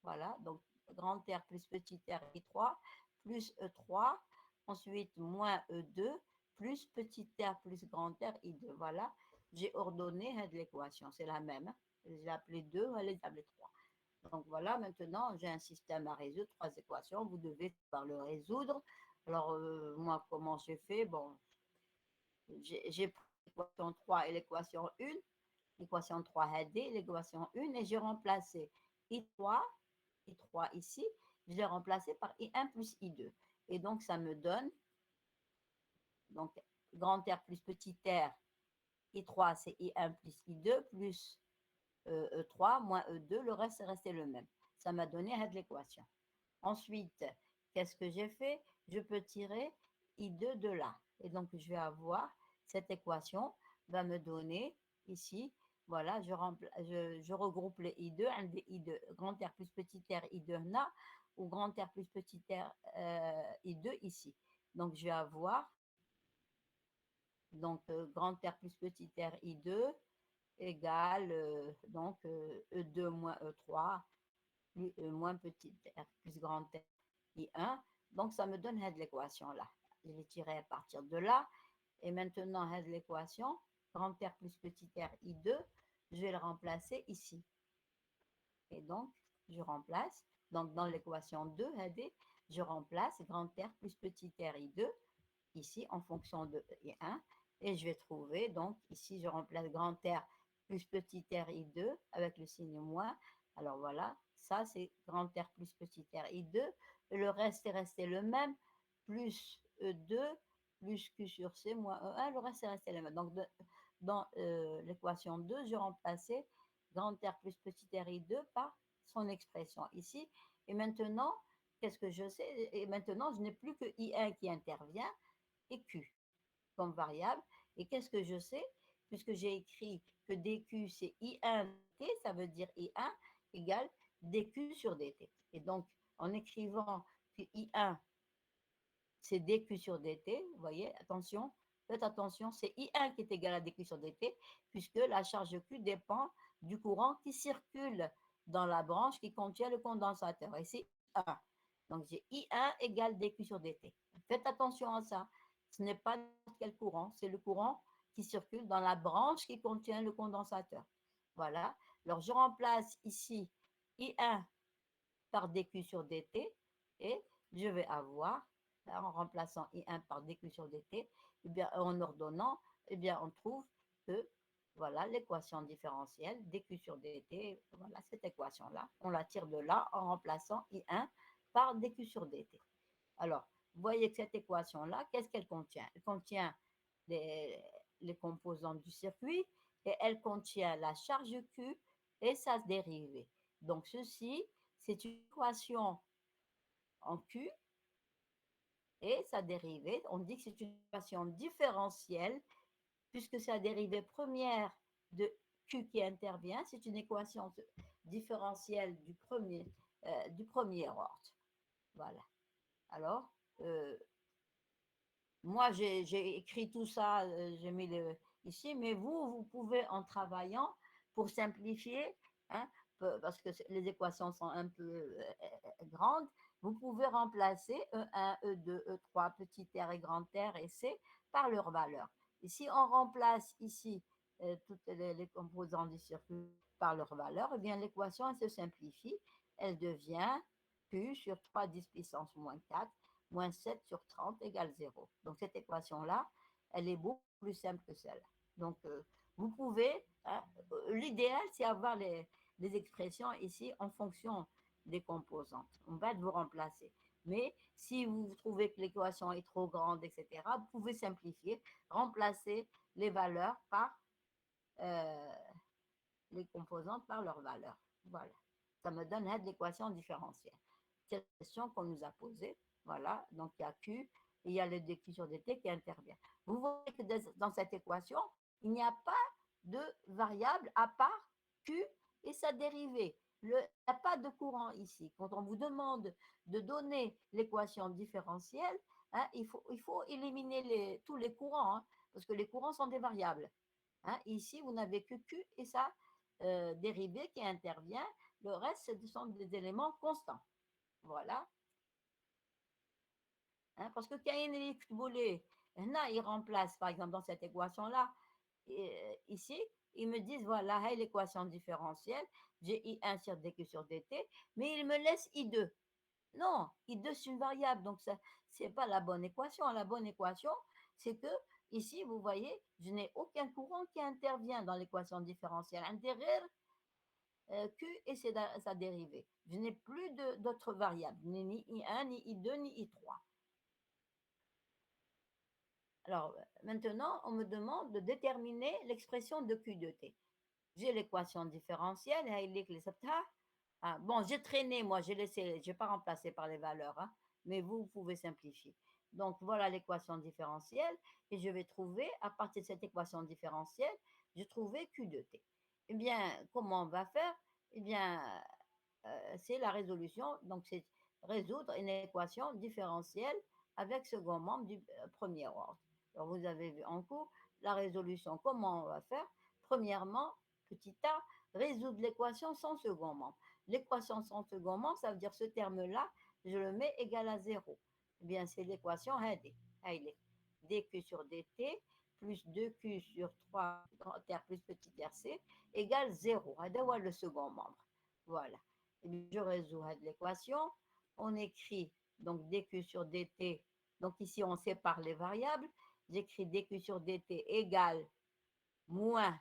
voilà, donc grand R plus petit r I3, plus E3, ensuite moins E2, plus petit r plus grand R I2. Voilà, j'ai ordonné l'équation, c'est la même. J'ai appelé 2, elle les appelé 3. Donc voilà, maintenant j'ai un système à résoudre, trois équations, vous devez pouvoir le résoudre. Alors moi, comment j'ai fait? Bon, j'ai pris l'équation 3 et l'équation 1, l'équation 3 aidée, l'équation 1, et j'ai remplacé I3 ici, je l'ai remplacé par I1 plus I2. Et donc ça me donne, donc grand R plus petit r, I3 c'est I1 plus I2 plus E3 moins E2, le reste est resté le même. Ça m'a donné l'équation. Ensuite, qu'est-ce que j'ai fait? Je peux tirer I2 de là. Et donc, je vais avoir cette équation va me donner ici, voilà, je regroupe les I2, un des I2, grand R plus petit r I2 là, ou grand R plus petit r I2 ici. Donc, je vais avoir donc grand R plus petit r I2 égale donc E2 moins E3 plus moins petit r plus grand R I1. Donc, ça me donne l'équation là. Je l'ai tiré à partir de là. Et maintenant, l'équation, grand R plus petit r I2, je vais le remplacer ici. Et donc, je remplace. Donc, dans l'équation 2, je remplace grand R plus petit r I2 ici en fonction de I1. Et je vais trouver, donc ici, je remplace grand R plus petit r I2 avec le signe moins. Alors voilà, ça c'est grand R plus petit r I2. Et le reste est resté le même, plus E2 plus Q sur C moins E1, le reste est resté le même. Donc dans l'équation 2, je remplaçais grand R plus petit r I2 par son expression ici. Et maintenant, qu'est-ce que je sais? Et maintenant, je n'ai plus que I1 qui intervient et Q comme variable. Et qu'est-ce que je sais? Puisque j'ai écrit que dq c'est I1 dt, ça veut dire I1 égale dq sur dt. Et donc, en écrivant que I1 c'est dq sur dt, vous voyez, attention, faites attention, c'est I1 qui est égal à dq sur dt, puisque la charge Q dépend du courant qui circule dans la branche qui contient le condensateur. Et c'est I1. Donc, j'ai I1 égale dq sur dt. Faites attention à ça. Ce n'est pas quel courant, c'est le courant qui circule dans la branche qui contient le condensateur. Voilà. Alors, je remplace ici I1 par dq sur dt et je vais avoir, en remplaçant I1 par dq sur dt, eh bien, en ordonnant, eh bien, on trouve que voilà l'équation différentielle dq sur dt, voilà cette équation-là, on la tire de là en remplaçant I1 par dq sur dt. Alors, vous voyez que cette équation-là, qu'est-ce qu'elle contient? Elle contient les composantes du circuit et elle contient la charge Q et sa dérivée. Donc, ceci, c'est une équation en Q et sa dérivée. On dit que c'est une équation différentielle puisque c'est la dérivée première de Q qui intervient. C'est une équation différentielle du premier ordre. Voilà. Alors, moi, j'ai écrit tout ça, j'ai mis ici, mais vous pouvez, en travaillant, pour simplifier, hein, parce que les équations sont un peu grandes, vous pouvez remplacer E1, E2, E3, petit r et grand R et C par leur valeur. Et si on remplace ici toutes les composants du circuit par leur valeur, eh bien l'équation se simplifie. Elle devient Q sur 3 10 puissance moins 4 moins 7 sur 30 égale 0. Donc cette équation-là, elle est beaucoup plus simple que celle. Donc vous pouvez, hein, l'idéal c'est avoir les expressions ici en fonction des composantes. On va vous remplacer. Mais si vous trouvez que l'équation est trop grande, etc., vous pouvez simplifier, remplacer les valeurs par euh, les composantes par leurs valeurs. Voilà. Ça me donne l'équation différentielle. C'est la question qu'on nous a posée. Voilà. Donc, il y a Q et il y a le dq sur dt qui intervient. Vous voyez que dans cette équation, il n'y a pas de variable à part Q et sa dérivée. Il n'y a pas de courant ici. Quand on vous demande de donner l'équation différentielle, hein, il faut éliminer tous les courants, hein, parce que les courants sont des variables. Hein. Ici, vous n'avez que Q et sa dérivée qui intervient. Le reste, ce sont des éléments constants. Voilà. Hein, parce que quand il y a une électrique volée, Là, ils remplacent, par exemple, dans cette équation-là, ici, ils me disent, voilà, hey, l'équation différentielle, j'ai I1 sur dq sur dt, mais ils me laissent I2. Non, I2, c'est une variable, donc ça, c'est pas la bonne équation. La bonne équation, c'est que, ici, vous voyez, je n'ai aucun courant qui intervient dans l'équation différentielle. Intérieur, Q et sa dérivée. Je n'ai plus d'autres variables. Je n'ai ni I1, ni I2, ni I3. Alors, maintenant, on me demande de déterminer l'expression de Q de T. J'ai l'équation différentielle. Bon, j'ai traîné, moi, j'ai laissé, je n'ai pas remplacé par les valeurs, hein, mais vous pouvez simplifier. Donc, voilà l'équation différentielle et je vais trouver, à partir de cette équation différentielle, je trouvé Q de T. Eh bien, comment on va faire? Eh bien, c'est la résolution, donc c'est résoudre une équation différentielle avec second membre du premier ordre. Alors, vous avez vu en cours la résolution, comment on va faire? Premièrement, petit a, résoudre l'équation sans second membre. L'équation sans second membre, ça veut dire ce terme-là, je le mets égal à 0. Eh bien, c'est l'équation dq sur dt plus 2q sur 3 grand R plus petit rc égale 0. C'est le second membre. Voilà. Et bien, je résous l'équation. On écrit donc dq sur dt. Donc ici, on sépare les variables. J'écris dq sur dt égale moins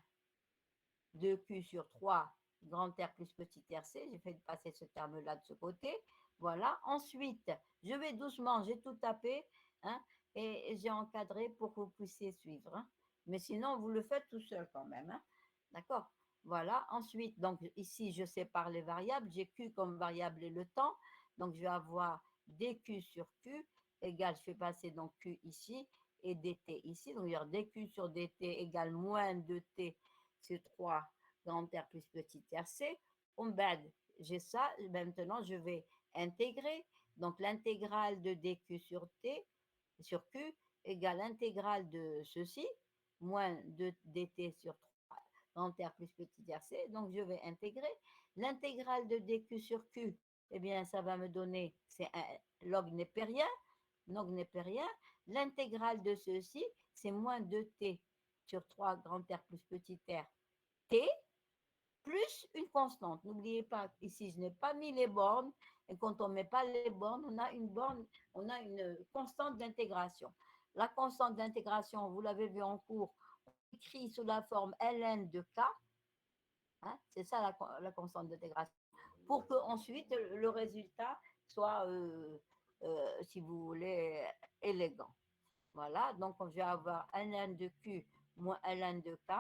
2q sur 3 grand R plus petit rc. J'ai fait passer ce terme-là de ce côté. Voilà. Ensuite, je vais doucement, j'ai tout tapé, hein, et j'ai encadré pour que vous puissiez suivre. Hein. Mais sinon, vous le faites tout seul quand même. Hein. D'accord? Voilà. Ensuite, donc ici, je sépare les variables. J'ai Q comme variable et le temps. Donc, je vais avoir dQ sur Q égale, je fais passer donc Q ici et dt ici. Donc, il y aura dQ sur dt égale moins 2t sur 3 grand R plus petit rc. J'ai ça. Maintenant, je vais intégrer. Donc, l'intégrale de dq sur t sur q égale l'intégrale de ceci, moins 2 dt sur 3 grand R plus petit rc. Donc, je vais intégrer. L'intégrale de dq sur q, eh bien, ça va me donner, c'est un log népérien. Log népérien. L'intégrale de ceci, c'est moins 2t sur 3 grand R plus petit r t plus une constante. N'oubliez pas, ici, je n'ai pas mis les bornes. Et quand on ne met pas les bornes, on a une borne, on a une constante d'intégration. La constante d'intégration, vous l'avez vu en cours, on écrit sous la forme ln de k. Hein, c'est ça la constante d'intégration. Pour que ensuite le résultat soit, si vous voulez, élégant. Voilà, donc je vais avoir ln de q moins ln de k,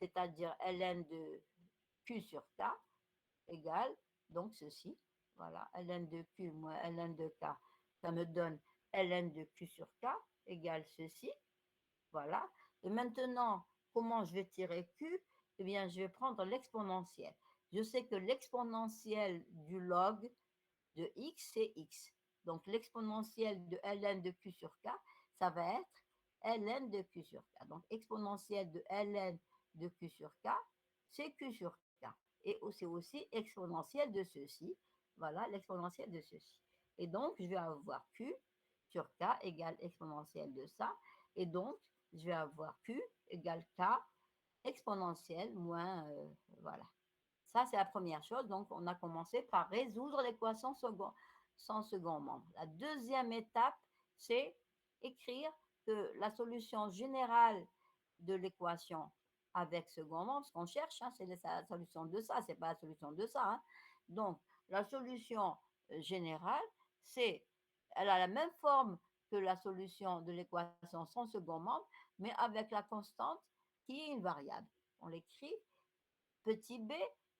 c'est-à-dire ln de q sur k égale donc ceci. Voilà, ln de q moins ln de k, ça me donne ln de q sur k égale ceci. Voilà. Et maintenant, comment je vais tirer q? Eh bien, je vais prendre l'exponentielle. Je sais que l'exponentielle du log de x, c'est x. Donc, l'exponentielle de ln de q sur k, ça va être ln de q sur k. Donc, exponentielle de ln de q sur k, c'est q sur k. Et c'est aussi exponentielle de ceci. Voilà, l'exponentielle de ceci. Et donc, je vais avoir q sur k égale exponentielle de ça. Et donc, je vais avoir q égale k exponentielle moins, voilà. Ça, c'est la première chose. Donc, on a commencé par résoudre l'équation sans second membre. La deuxième étape, c'est écrire que la solution générale de l'équation avec second membre, ce qu'on cherche, hein, c'est la solution de ça, c'est pas la solution de ça. Hein. Donc, la solution générale, elle a la même forme que la solution de l'équation sans second membre, mais avec la constante qui est une variable. On l'écrit petit b,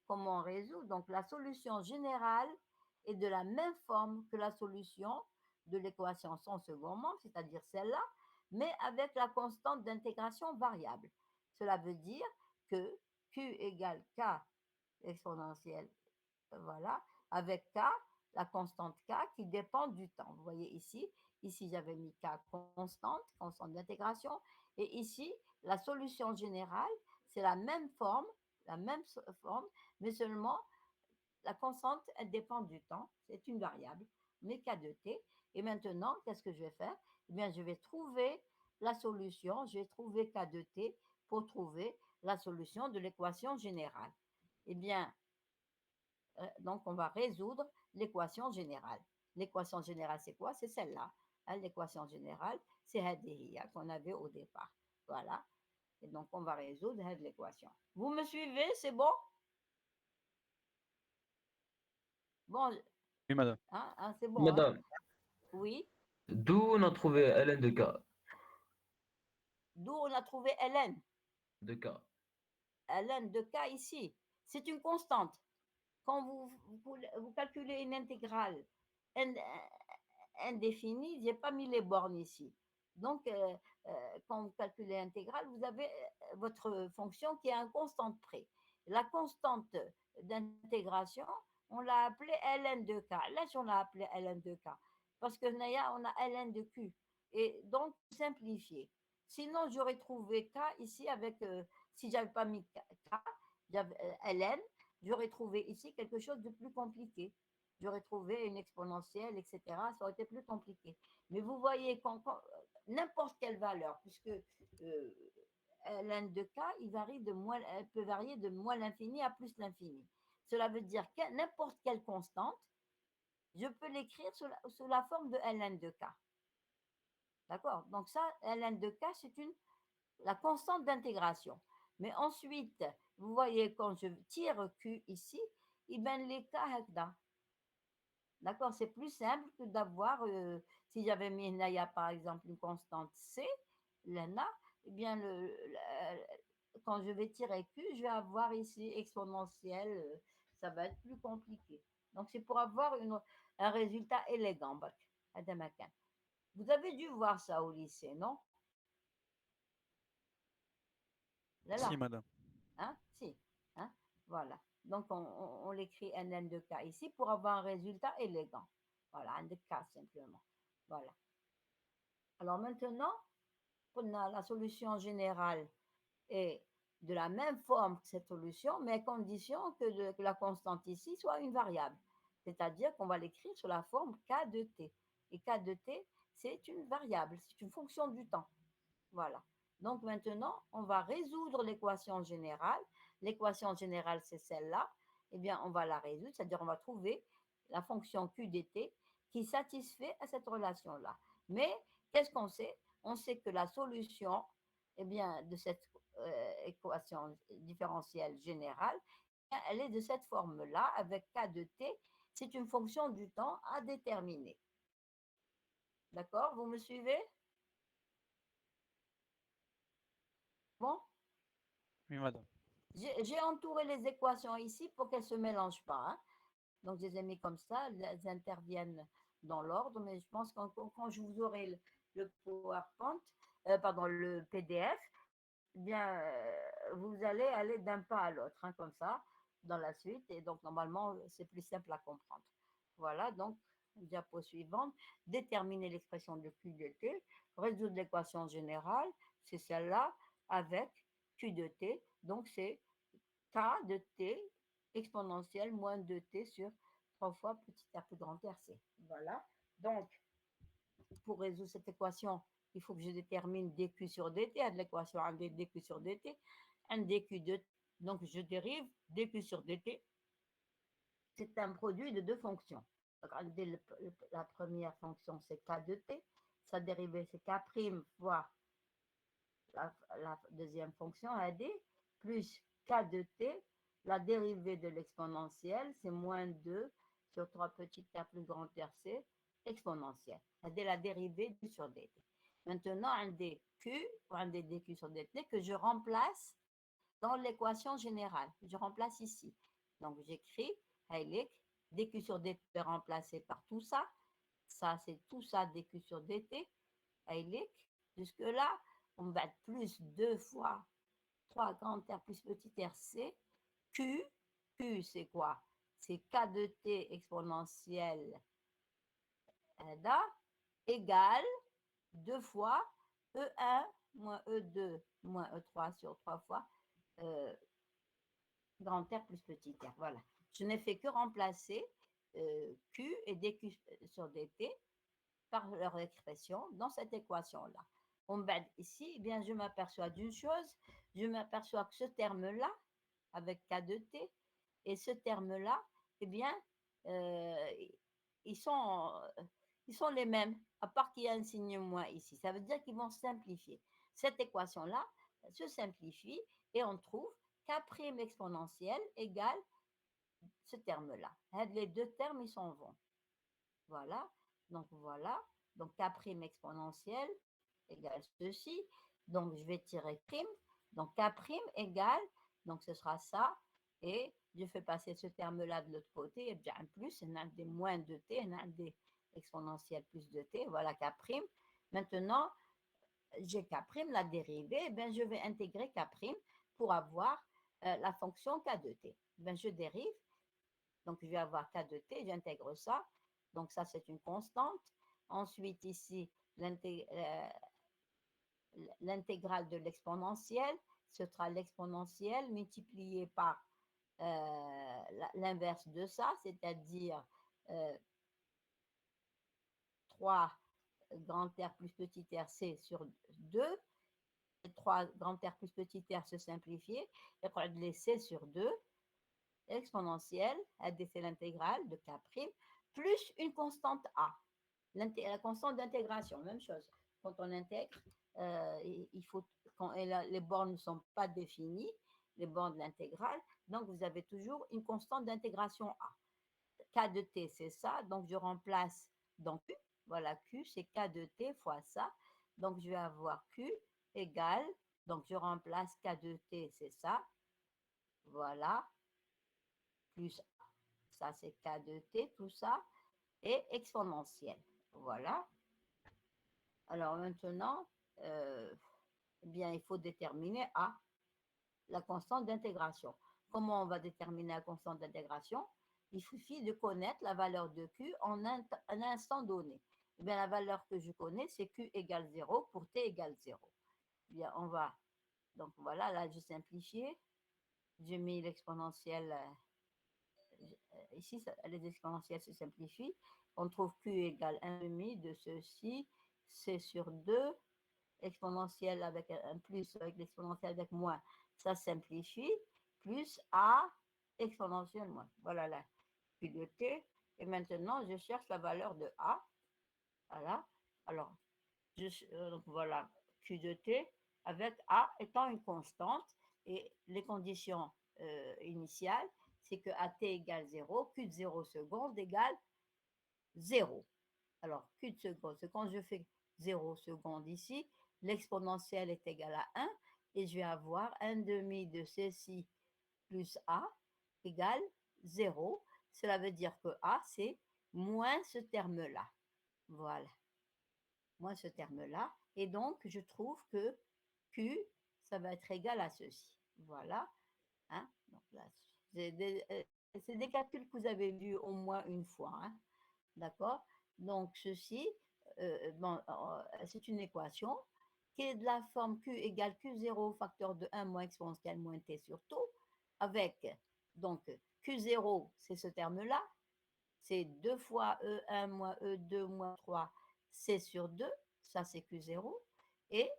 comment on résout? Donc, la solution générale est de la même forme que la solution de l'équation sans second membre, c'est-à-dire celle-là, mais avec la constante d'intégration variable. Cela veut dire que Q égale K exponentielle, voilà, avec K, la constante K qui dépend du temps. Vous voyez ici j'avais mis K constante d'intégration, et ici, la solution générale, c'est la même forme, mais seulement la constante, elle dépend du temps, c'est une variable, mais K de T. Et maintenant, qu'est-ce que je vais faire? Eh bien, je vais trouver la solution, je vais trouver K de T pour trouver la solution de l'équation générale. Eh bien, donc on va résoudre l'équation générale. L'équation générale, c'est quoi? C'est celle-là. Hein, l'équation générale, c'est Hadihia qu'on avait au départ. Voilà. Et donc, on va résoudre l'équation. Vous me suivez? C'est bon? Bon, Oui, madame. hein, c'est bon, hein? Madame, Oui. d'où on a trouvé ln de k? D'où on a trouvé ln? De k. Ln de k ici. C'est une constante. Quand vous calculez une intégrale indéfinie, je n'ai pas mis les bornes ici. Donc, quand vous calculez l'intégrale, vous avez votre fonction qui est un constante près. La constante d'intégration, on l'a appelée ln de k. Là, on l'a appelée ln de k. Parce que Naya, on a ln de q. Et donc, simplifier. Sinon, j'aurais trouvé k ici avec, si j'avais pas mis k, j'avais ln, j'aurais trouvé ici quelque chose de plus compliqué. J'aurais trouvé une exponentielle, etc. Ça aurait été plus compliqué. Mais vous voyez, n'importe quelle valeur, puisque ln de k, elle peut varier de moins l'infini à plus l'infini. Cela veut dire que n'importe quelle constante, je peux l'écrire sous la forme de ln de k. D'accord? Donc ça, ln de k, c'est la constante d'intégration. Mais ensuite, vous voyez, quand je tire Q ici, il ben les K هكذا. D'accord? C'est plus simple que d'avoir, si j'avais mis Naya par exemple une constante C, Lena, eh bien, quand je vais tirer Q, je vais avoir ici exponentielle, ça va être plus compliqué. Donc, c'est pour avoir un résultat élégant. Vous avez dû voir ça au lycée, non? Là, Si, là. madame. Hein? Si. Hein? Voilà. Donc, on l'écrit NN de K ici pour avoir un résultat élégant. Voilà, un de K simplement. Voilà. Alors maintenant, on a la solution générale est de la même forme que cette solution, mais à condition que la constante ici soit une variable. C'est-à-dire qu'on va l'écrire sur la forme K de T. Et K de T, c'est une variable, c'est une fonction du temps. Voilà. Donc maintenant, on va résoudre l'équation générale. L'équation générale, c'est celle-là. Eh bien, on va la résoudre, c'est-à-dire on va trouver la fonction Q dt qui satisfait à cette relation-là. Mais qu'est-ce qu'on sait? On sait que la solution eh bien, de cette équation différentielle générale, elle est de cette forme-là, avec K de t. C'est une fonction du temps à déterminer. D'accord? Vous me suivez? Bon? Oui, madame. J'ai entouré les équations ici pour qu'elles ne se mélangent pas. Hein. Donc, je les ai mis comme ça, elles interviennent dans l'ordre, mais je pense que quand je vous aurai le PowerPoint, pardon, le PDF, eh bien, vous allez aller d'un pas à l'autre, hein, comme ça, dans la suite. Et donc, normalement, c'est plus simple à comprendre. Voilà, donc, diapo suivante, déterminer l'expression de Q de T, résoudre l'équation générale, c'est celle-là, avec Q de T, donc c'est K de T exponentielle moins 2T sur 3 fois petit r plus grand RC. Voilà. Donc, pour résoudre cette équation, il faut que je détermine dq sur dt, à l'équation 1 dq sur dt, un dq de, donc je dérive dq sur dt, c'est un produit de deux fonctions. Regardez, la première fonction, c'est k de t, sa dérivée, c'est k' fois la deuxième fonction, AD, plus k de t, la dérivée de l'exponentielle, c'est moins 2 sur 3 petit r plus grand RC, exponentielle. C'est la dérivée du sur dt. Maintenant, un dq, ou un dq sur dt, que je remplace dans l'équation générale. Je remplace ici. Donc, j'écris heilig, dq sur dt remplacé par tout ça. Ça, c'est tout ça dq sur dt. Heilig. Jusque-là, on va être plus 2 fois 3 grand R plus petit rc. Q, Q c'est quoi? C'est K de T exponentielle da égale 2 fois E1 moins E2 moins E3 sur 3 fois grand R plus petit r. Voilà. Je n'ai fait que remplacer Q et dQ sur dt par leur expression dans cette équation-là. On bad ici, eh bien, je m'aperçois d'une chose, je m'aperçois que ce terme-là, avec K de T, et ce terme-là, eh bien, euh, ils sont, ils sont les mêmes, à part qu'il y a un signe moins ici. Ça veut dire qu'ils vont simplifier. Cette équation-là se simplifie et on trouve K' exponentielle égale ce terme-là. Les deux termes, ils s'en vont. Voilà. Donc, voilà. Donc, K' exponentielle égale ceci. Donc, je vais tirer prime. Donc, K' égale, donc ce sera ça. Et je fais passer ce terme-là de l'autre côté. Et bien, en plus, on a des moins de t, on a des exponentielles plus de t. Voilà K'. Maintenant, j'ai K', la dérivée. Et bien, je vais intégrer K' pour avoir la fonction K de t. Ben, je dérive. Donc, je vais avoir K de t, j'intègre ça. Donc, ça, c'est une constante. Ensuite, ici, l'intégrale de l'exponentielle, ce sera l'exponentielle multipliée par l'inverse de ça, c'est-à-dire 3 grand R plus petit r, c'est sur 2. 3 grand R plus petit r se simplifier. Et on va laisser sur 2 exponentielle, c'est l'intégrale de K', plus une constante A. La constante d'intégration, même chose. Quand on intègre, il faut, quand les bornes ne sont pas définies, les bornes de l'intégrale, donc vous avez toujours une constante d'intégration A. K de t, c'est ça, donc je remplace dans Q. Voilà, Q, c'est K de t fois ça. Donc je vais avoir Q égale, donc je remplace K de t, c'est ça. Voilà, plus A. Ça, c'est K de t, tout ça, et exponentielle. Voilà. Alors maintenant, eh bien, il faut déterminer A, la constante d'intégration. Comment on va déterminer la constante d'intégration? Il suffit de connaître la valeur de Q en un instant donné. Eh bien, la valeur que je connais, c'est Q égale 0 pour T égale 0. Eh bien, on va, donc voilà, là, j'ai simplifié. J'ai mis l'exponentielle, ici, les exponentielles se simplifient. On trouve Q égale 1,5 de ceci, C sur 2, exponentielle avec un plus, avec l'exponentielle avec moins, ça simplifie, plus A exponentielle moins. Voilà la Q de T. Et maintenant, je cherche la valeur de A. Voilà. Alors, donc voilà, Q de T avec A étant une constante. Et les conditions initiales, c'est que AT égale 0, Q de 0 secondes égale 0. Alors, Q de seconde, c'est quand je fais 0 secondes ici, l'exponentielle est égale à 1 et je vais avoir 1 demi de ceci plus A égale 0. Cela veut dire que A, c'est moins ce terme-là. Voilà, moins ce terme-là. Et donc, je trouve que Q, ça va être égal à ceci. Voilà. Hein? Donc là, c'est des calculs que vous avez vus au moins une fois. Hein? D'accord? Donc, ceci, bon, c'est une équation qui est de la forme Q égale Q0 facteur de 1 moins exponentielle moins T sur taux, avec, donc, Q0, c'est ce terme-là, c'est 2 fois E1 moins E2 moins 3, C sur 2, ça c'est Q0, et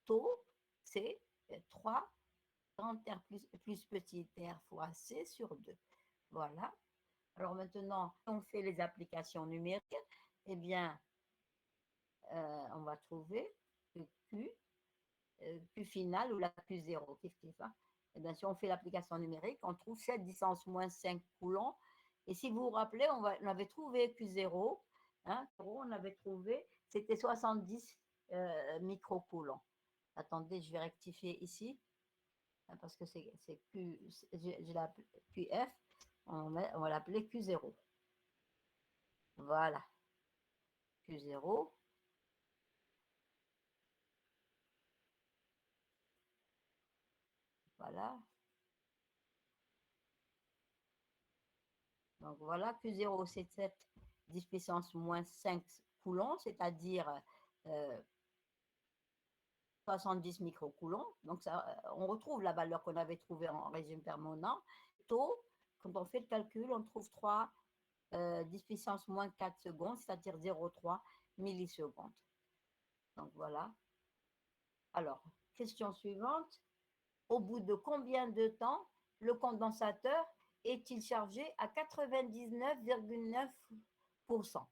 taux, c'est 3 grand R plus petit r fois C sur 2. Voilà. Alors maintenant, on fait les applications numériques, eh bien, on va trouver que Q final ou la Q0, qu'est-ce qu'il fait? Eh bien, si on fait l'application numérique, on trouve 7 distance moins 5 coulombs. Et si vous vous rappelez, on avait trouvé Q0, hein, on avait trouvé, c'était 70 microcoulombs. Attendez, je vais rectifier ici, hein, parce que c'est Q, j'ai la QF, on va l'appeler Q0. Voilà. Q0. Voilà. Donc voilà, Q0, c'est 7 10 puissance moins 5 coulombs, c'est-à-dire 70 microcoulombs. Donc ça, on retrouve la valeur qu'on avait trouvée en régime permanent. Taux, quand on fait le calcul, on trouve 3 10 puissance moins 4 secondes, c'est-à-dire 0,3. millisecondes. Donc voilà. Alors, question suivante. Au bout de combien de temps le condensateur est-il chargé à 99,9%?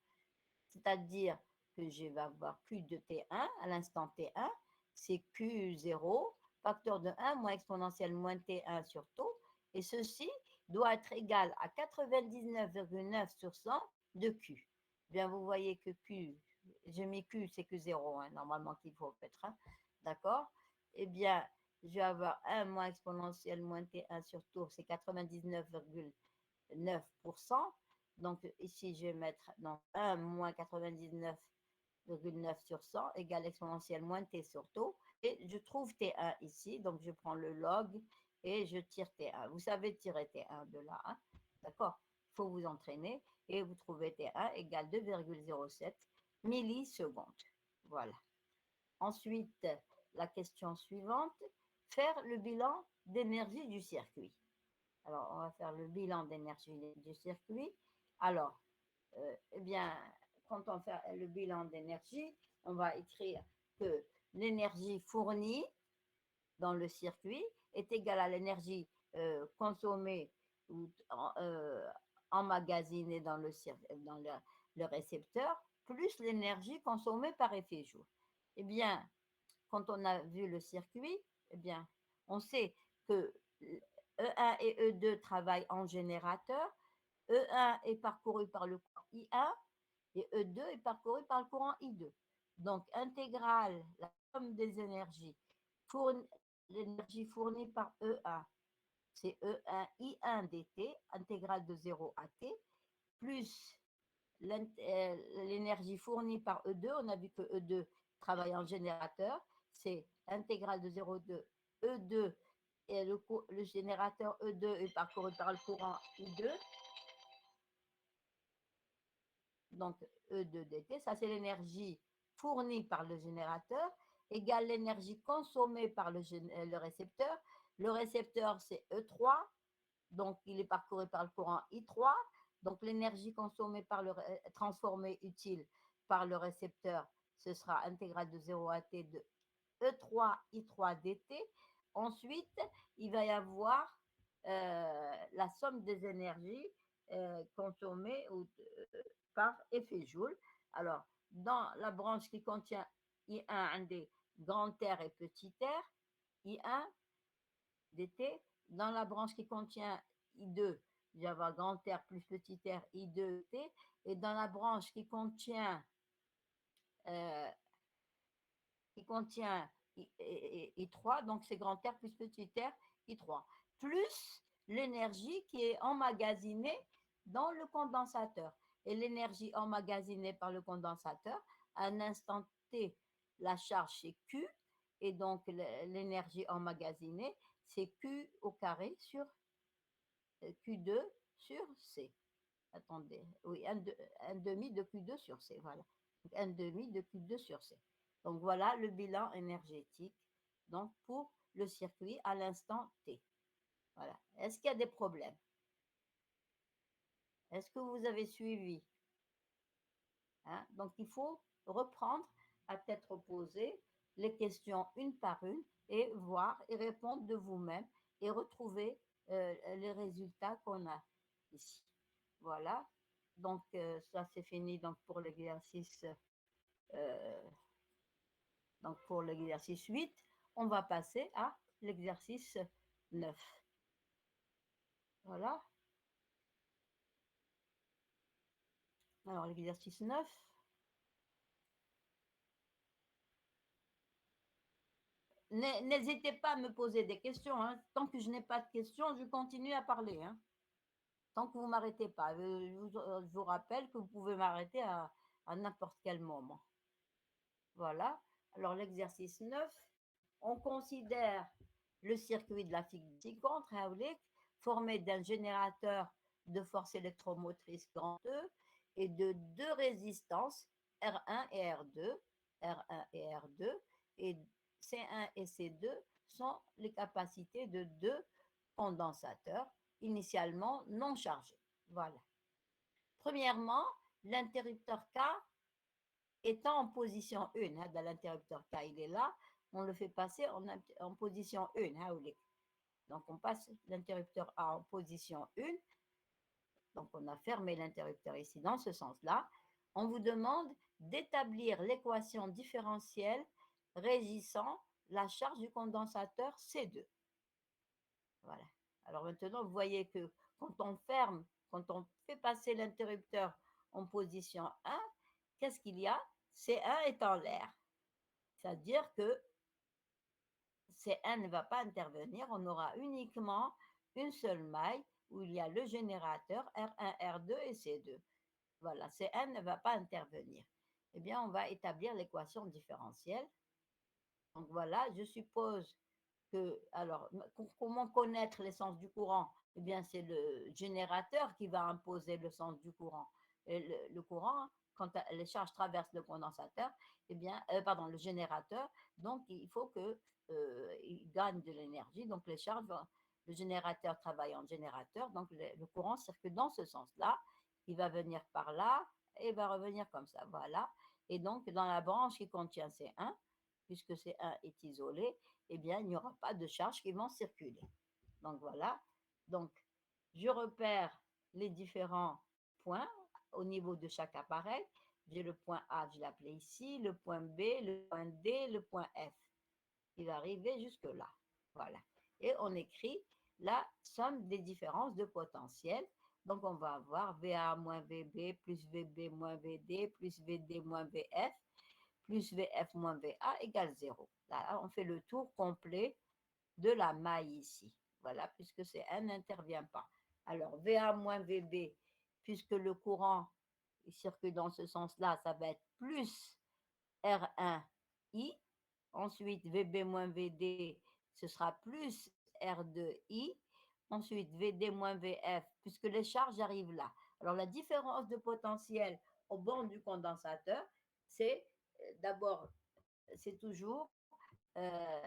C'est-à-dire que je vais avoir Q de T1 à l'instant T1, c'est Q0, facteur de 1 moins exponentielle moins T1 sur taux, et ceci doit être égal à 99,9 sur 100 de Q. Bien, vous voyez que Q, j'ai mis Q, c'est Q0, hein, normalement qu'il faut mettre 1, d'accord? Eh bien, je vais avoir 1 moins exponentielle moins T1 sur taux, c'est 99,9%. Donc ici, je vais mettre donc 1 moins 99,9 sur 100 égale exponentielle moins t sur taux. Et je trouve T1 ici, donc je prends le log et je tire T1. Vous savez tirer T1 de là, hein? D'accord? Il faut vous entraîner et vous trouvez T1 égale 2,07 millisecondes. Voilà. Ensuite, la question suivante, faire le bilan d'énergie du circuit. Alors, on va faire le bilan d'énergie du circuit. Alors, eh bien, quand on fait le bilan d'énergie, on va écrire que l'énergie fournie dans le circuit est égale à l'énergie consommée ou emmagasinée dans le récepteur, plus l'énergie consommée par effet Joule. Eh bien, quand on a vu le circuit, eh bien, on sait que E1 et E2 travaillent en générateur. E1 est parcouru par le courant I1 et E2 est parcouru par le courant I2. Donc, intégrale, la somme des énergies, l'énergie fournie par E1, c'est E1 I1 dt, intégrale de 0 à t, plus l'énergie fournie par E2, on a vu que E2 travaille en générateur, c'est intégrale de 0,2 E2 et le générateur E2 est parcouru par le courant I2. Donc E2 dt, ça c'est l'énergie fournie par le générateur, égale l'énergie consommée par le récepteur. Le récepteur c'est E3, donc il est parcouru par le courant I3. Donc l'énergie consommée par transformée utile par le récepteur, ce sera intégrale de 0 à t de E3 I3 dt. Ensuite, il va y avoir la somme des énergies consommées par effet Joule. Alors, dans la branche qui contient I1 des grand R et petit r, I1 dt, dans la branche qui contient I2, il va y avoir grand R plus petit r, I2 t, et dans la branche qui contient I3, donc c'est grand R plus petit r, I3, plus l'énergie qui est emmagasinée dans le condensateur. Et l'énergie emmagasinée par le condensateur, à un instant T, la charge c'est Q, et donc l'énergie emmagasinée, c'est Q au carré sur Q2 sur C. Attendez, oui, un demi de Q2 sur C, voilà. Donc, un demi de Q2 sur C. Donc voilà le bilan énergétique donc, pour le circuit à l'instant T. Voilà. Est-ce qu'il y a des problèmes? Est-ce que vous avez suivi? Hein? Donc il faut reprendre à tête reposée les questions une par une et voir et répondre de vous-même et retrouver les résultats qu'on a ici. Voilà. Donc ça c'est fini donc pour l'exercice donc pour l'exercice 8, on va passer à l'exercice 9. Voilà. Alors l'exercice 9. N'hésitez pas à me poser des questions. Hein. Tant que je n'ai pas de questions, je continue à parler. Hein. Tant que vous ne m'arrêtez pas. Je vous rappelle que vous pouvez m'arrêter à n'importe quel moment. Voilà. Alors l'exercice 9, on considère le circuit de la physique hydraulique formé d'un générateur de force électromotrice grand E et de deux résistances R1 et R2, R1 et R2, et C1 et C2 sont les capacités de deux condensateurs initialement non chargés. Voilà. Premièrement, l'interrupteur K étant en position 1, hein, dans l'interrupteur K, il est là, on le fait passer en position 1. Hein, donc, on passe l'interrupteur A en position 1. Donc, on a fermé l'interrupteur ici dans ce sens-là. On vous demande d'établir l'équation différentielle régissant la charge du condensateur C2. Voilà. Alors maintenant, vous voyez que quand on ferme, quand on fait passer l'interrupteur en position 1, qu'est-ce qu'il y a? C1 est en l'air. C'est-à-dire que C1 ne va pas intervenir. On aura uniquement une seule maille où il y a le générateur R1, R2 et C2. Voilà, C1 ne va pas intervenir. Eh bien, on va établir l'équation différentielle. Donc voilà, je suppose que, alors, comment connaître l'essence du courant? Eh bien, c'est le générateur qui va imposer le sens du courant. Et le courant, quand les charges traversent le condensateur, eh bien, pardon, le générateur, donc il faut que il gagne de l'énergie. Donc les charges, le générateur travaille en générateur, donc le courant circule dans ce sens-là. Il va venir par là et va revenir comme ça. Voilà. Et donc, dans la branche qui contient C1, puisque C1 est isolé, eh bien, il n'y aura pas de charges qui vont circuler. Donc voilà. Donc, je repère les différents points au niveau de chaque appareil. J'ai le point A, je l'appelais ici, le point B, le point D, le point F. Il va arriver jusque-là. Voilà. Et on écrit la somme des différences de potentiel. Donc, on va avoir VA moins VB plus VB moins VD plus VD moins VF plus VF moins VA égale 0. Là, on fait le tour complet de la maille ici. Voilà, puisque C1 n'intervient pas. Alors, VA moins VB, puisque le courant il circule dans ce sens-là, ça va être plus R1I. Ensuite, VB moins VD, ce sera plus R2I. Ensuite, VD moins VF, puisque les charges arrivent là. Alors, la différence de potentiel au bord du condensateur, c'est d'abord, c'est toujours euh,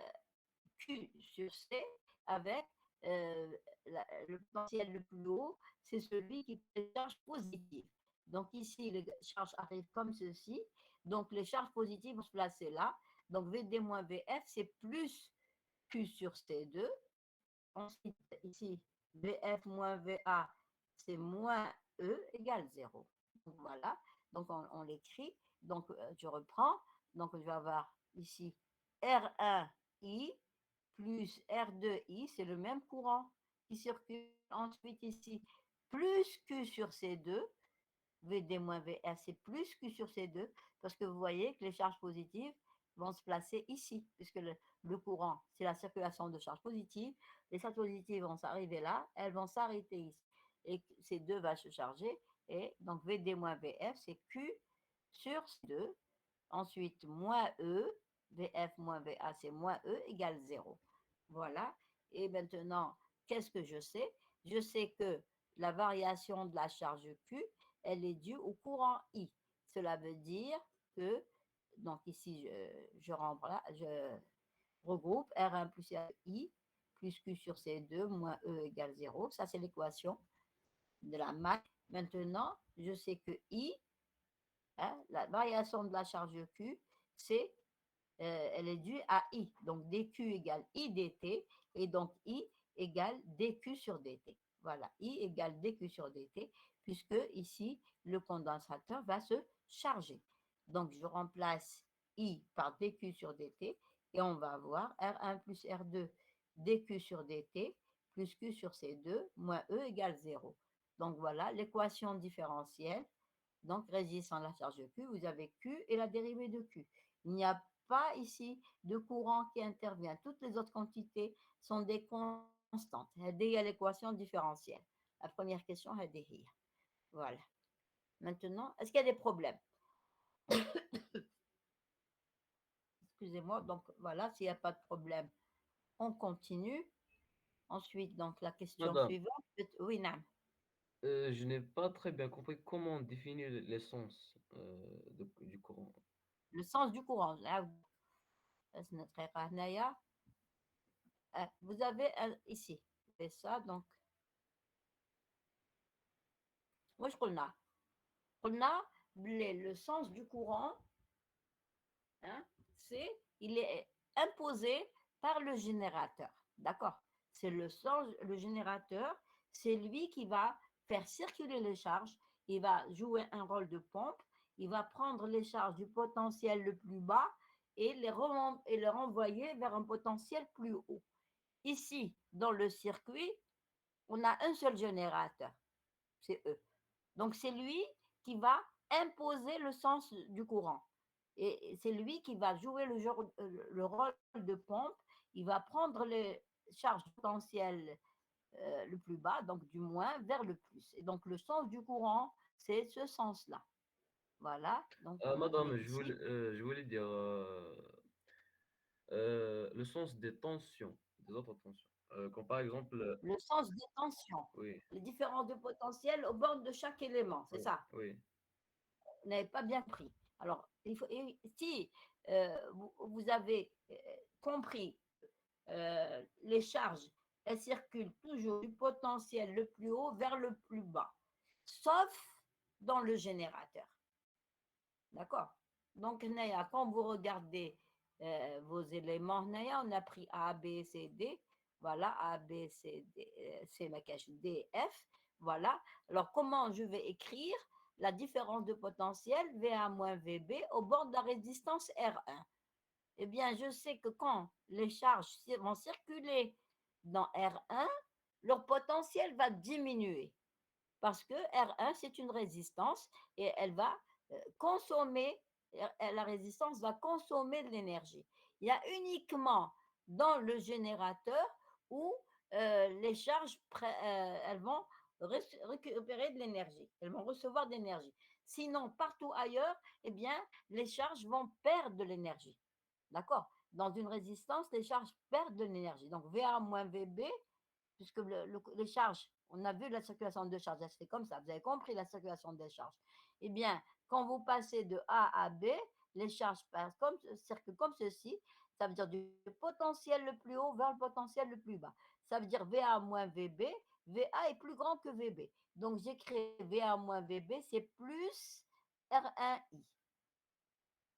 Q sur C avec le potentiel le plus haut, c'est celui qui est charge positive. Donc ici, les charges arrivent comme ceci. Donc les charges positives vont se placer là. Donc VD moins VF, c'est plus Q sur C2. Ensuite, ici, VF moins VA, c'est moins E égale 0. Donc voilà, donc on l'écrit. Donc je reprends. Donc je vais avoir ici R1I plus R2I, c'est le même courant qui circule. Ensuite ici, plus Q sur C2, VD moins VR, c'est plus Q sur C2, parce que vous voyez que les charges positives vont se placer ici, puisque le courant, c'est la circulation de charges positives. Les charges positives vont s'arriver là, elles vont s'arrêter ici. Et C2 va se charger, et donc VD moins VF, c'est Q sur C2. Ensuite, moins E, VF moins VA, c'est moins E égale 0. Voilà. Et maintenant, qu'est-ce que je sais? Je sais que la variation de la charge Q, elle est due au courant I. Cela veut dire que, donc ici, je regroupe R1 plus RI plus Q sur C2 moins E égale 0. Ça, c'est l'équation de la masse. Maintenant, je sais que I, hein, la variation de la charge Q, c'est elle est due à I. Donc dQ égale I dt et donc I égale dQ sur dt. Voilà, I égale dQ sur dt puisque ici, le condensateur va se charger. Donc je remplace I par dQ sur dt et on va avoir R1 plus R2 dQ sur dt plus Q sur C2 moins E égale 0. Donc voilà l'équation différentielle. Donc résistant à la charge Q, vous avez Q et la dérivée de Q. Il n'y a pas ici de courant qui intervient. Toutes les autres quantités sont des constantes. هذه l'équation différentielle. La première question, هذه. Voilà. Maintenant, est-ce qu'il y a des problèmes? Excusez-moi. Donc, voilà, s'il n'y a pas de problème, on continue. Ensuite, donc, la question Madame, suivante. Oui, non. je n'ai pas très bien compris comment on définit l'essence du courant. Le sens du courant. Là, vous avez ici. C'est ça, donc. Moi, je قلنا le sens du courant hein, il est imposé par le générateur. D'accord? C'est le générateur, c'est lui qui va faire circuler les charges, il va jouer un rôle de pompe, il va prendre les charges du potentiel le plus bas et les renvoyer vers un potentiel plus haut. Ici, dans le circuit, on a un seul générateur, c'est E. Donc c'est lui qui va imposer le sens du courant. Et c'est lui qui va jouer le rôle de pompe. Il va prendre les charges potentielles le plus bas, donc du moins vers le plus. Et donc le sens du courant, c'est ce sens-là. Voilà, donc on est Madame, ici. je voulais dire le sens des tensions, des autres tensions. Comme par exemple, Le sens des tensions, oui, les différences de potentiel aux bornes de chaque élément, c'est oui, ça. oui, Vous n'avez pas bien pris. Alors, si vous avez compris les charges, elles circulent toujours du potentiel le plus haut vers le plus bas, sauf dans le générateur. D'accord? Donc, Naya, quand vous regardez vos éléments, Naya, on a pris A, B, C, D. Voilà, A, B, C, D, C, ma cache, D, F. Voilà. Alors, comment je vais écrire la différence de potentiel VA moins VB au bord de la résistance R1? Eh bien, je sais que quand les charges vont circuler dans R1, leur potentiel va diminuer parce que R1, c'est une résistance et elle va consommer, la résistance va consommer de l'énergie. Il y a uniquement dans le générateur où les charges, elles vont récupérer de l'énergie, elles vont recevoir de l'énergie. Sinon, partout ailleurs, eh bien, les charges vont perdre de l'énergie. D'accord? Dans une résistance, les charges perdent de l'énergie. Donc, VA moins VB, puisque les charges, on a vu la circulation de charges, c'est comme ça, vous avez compris la circulation des charges. Eh bien, quand vous passez de A à B, les charges passent circulent comme ceci, ça veut dire du potentiel le plus haut vers le potentiel le plus bas. Ça veut dire VA moins VB, VA est plus grand que VB. Donc j'écris VA moins VB, c'est plus R1I.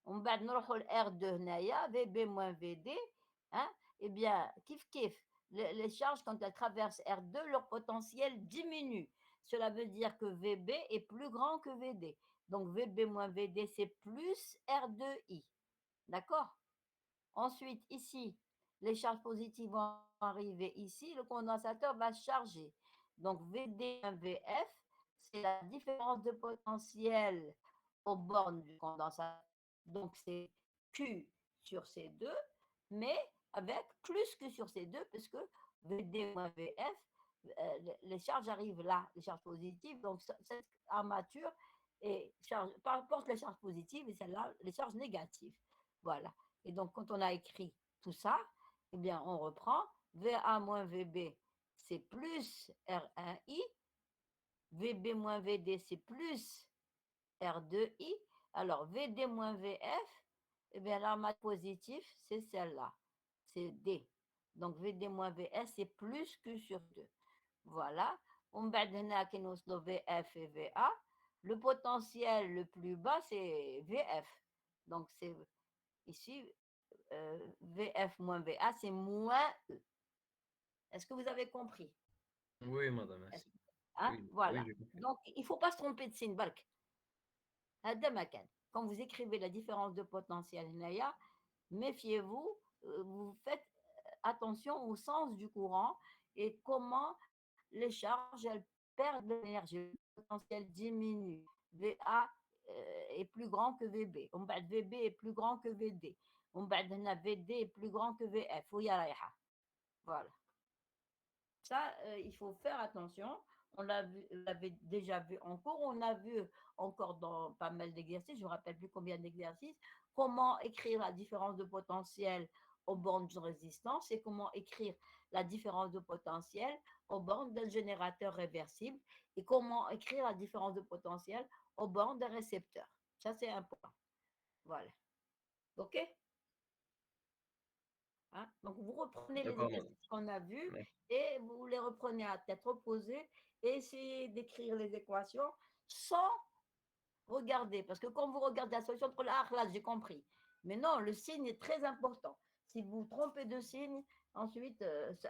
On va R2 هنايا VB moins VD, hein, eh bien, kiff, les charges, quand elles traversent R2, leur potentiel diminue. Cela veut dire que VB est plus grand que VD. Donc VB moins VD, c'est plus R2I. D'accord? Ensuite, ici, les charges positives vont arriver ici, le condensateur va charger. Donc VD moins VF, c'est la différence de potentiel aux bornes du condensateur. Donc c'est Q sur C2, mais avec plus que sur C2, puisque VD moins VF, les charges arrivent là, les charges positives. Donc cette armature porte les charges positives et celle-là, les charges négatives. Voilà. Et donc, quand on a écrit tout ça, eh bien, on reprend. VA moins VB, c'est plus R1I. VB moins VD, c'est plus R2I. Alors, VD moins VF, eh bien, l'armate positive, c'est celle-là. C'est D. Donc, VD moins VS, c'est plus que sur 2. Voilà. On va donner VF et VA. Le potentiel le plus bas, c'est VF. Donc, c'est ici, VF moins VA, c'est moins E. Est-ce que vous avez compris? oui, madame, merci. Hein? Oui, oui, Voilà. j'ai compris. Donc, il ne faut pas se tromper de signe. Quand vous écrivez la différence de potentiel, méfiez-vous, vous faites attention au sens du courant et comment les charges, elles perdent de l'énergie. Le potentiel diminue. VA est plus grand que VB. VB est plus grand que VD. VD est plus grand que VF. Voilà. Ça, il faut faire attention. On l'avait déjà vu en cours, on a vu encore dans pas mal d'exercices, je ne me rappelle plus combien d'exercices, comment écrire la différence de potentiel aux bornes de résistance et comment écrire la différence de potentiel aux bornes d'un générateur réversible et comment écrire la différence de potentiel aux bornes d'un récepteur. Ça, c'est important. Voilà. OK? Hein. Donc, vous reprenez les D'accord, madame. exercices qu'on a vus Merci. et vous les reprenez à tête reposée et essayez d'écrire les équations sans regarder. Parce que quand vous regardez la solution, là, j'ai compris. Mais non, le signe est très important. Si vous vous trompez de signe, ensuite,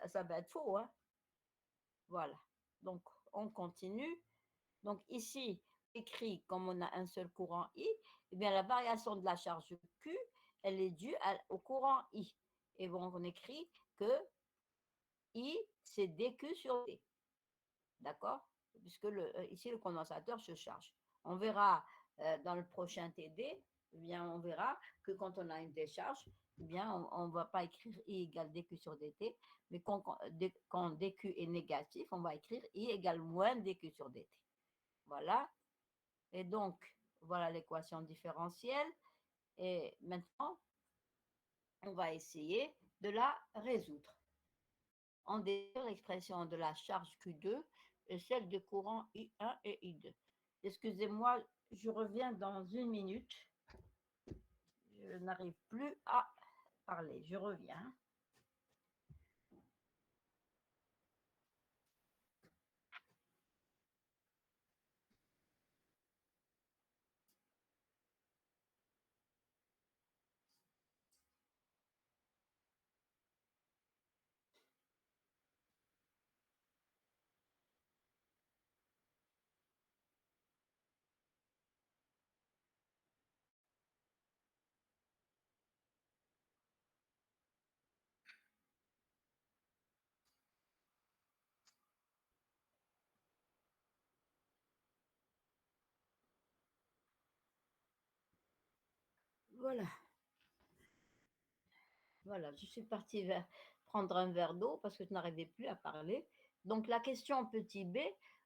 ça va être faux, hein. Voilà. Donc, on continue. Donc, ici, écrit, comme on a un seul courant I, eh bien, la variation de la charge Q, elle est due au courant I. Et bon, on écrit que I, c'est dQ sur D. D'accord? Puisque ici, le condensateur se charge. On verra dans le prochain TD, eh bien, on verra que quand on a une décharge, eh bien, on ne va pas écrire I égale dQ sur dt, mais quand dQ est négatif, on va écrire I égale moins dQ sur dt. Voilà. Et donc, voilà l'équation différentielle. Et maintenant, on va essayer de la résoudre. On dérive l'expression de la charge Q2 et celle du courant I1 et I2. Excusez-moi, je reviens dans une minute. Je n'arrive plus à parler. Je reviens. Voilà. Voilà, je suis partie prendre un verre d'eau parce que je n'arrivais plus à parler. Donc, la question petit b,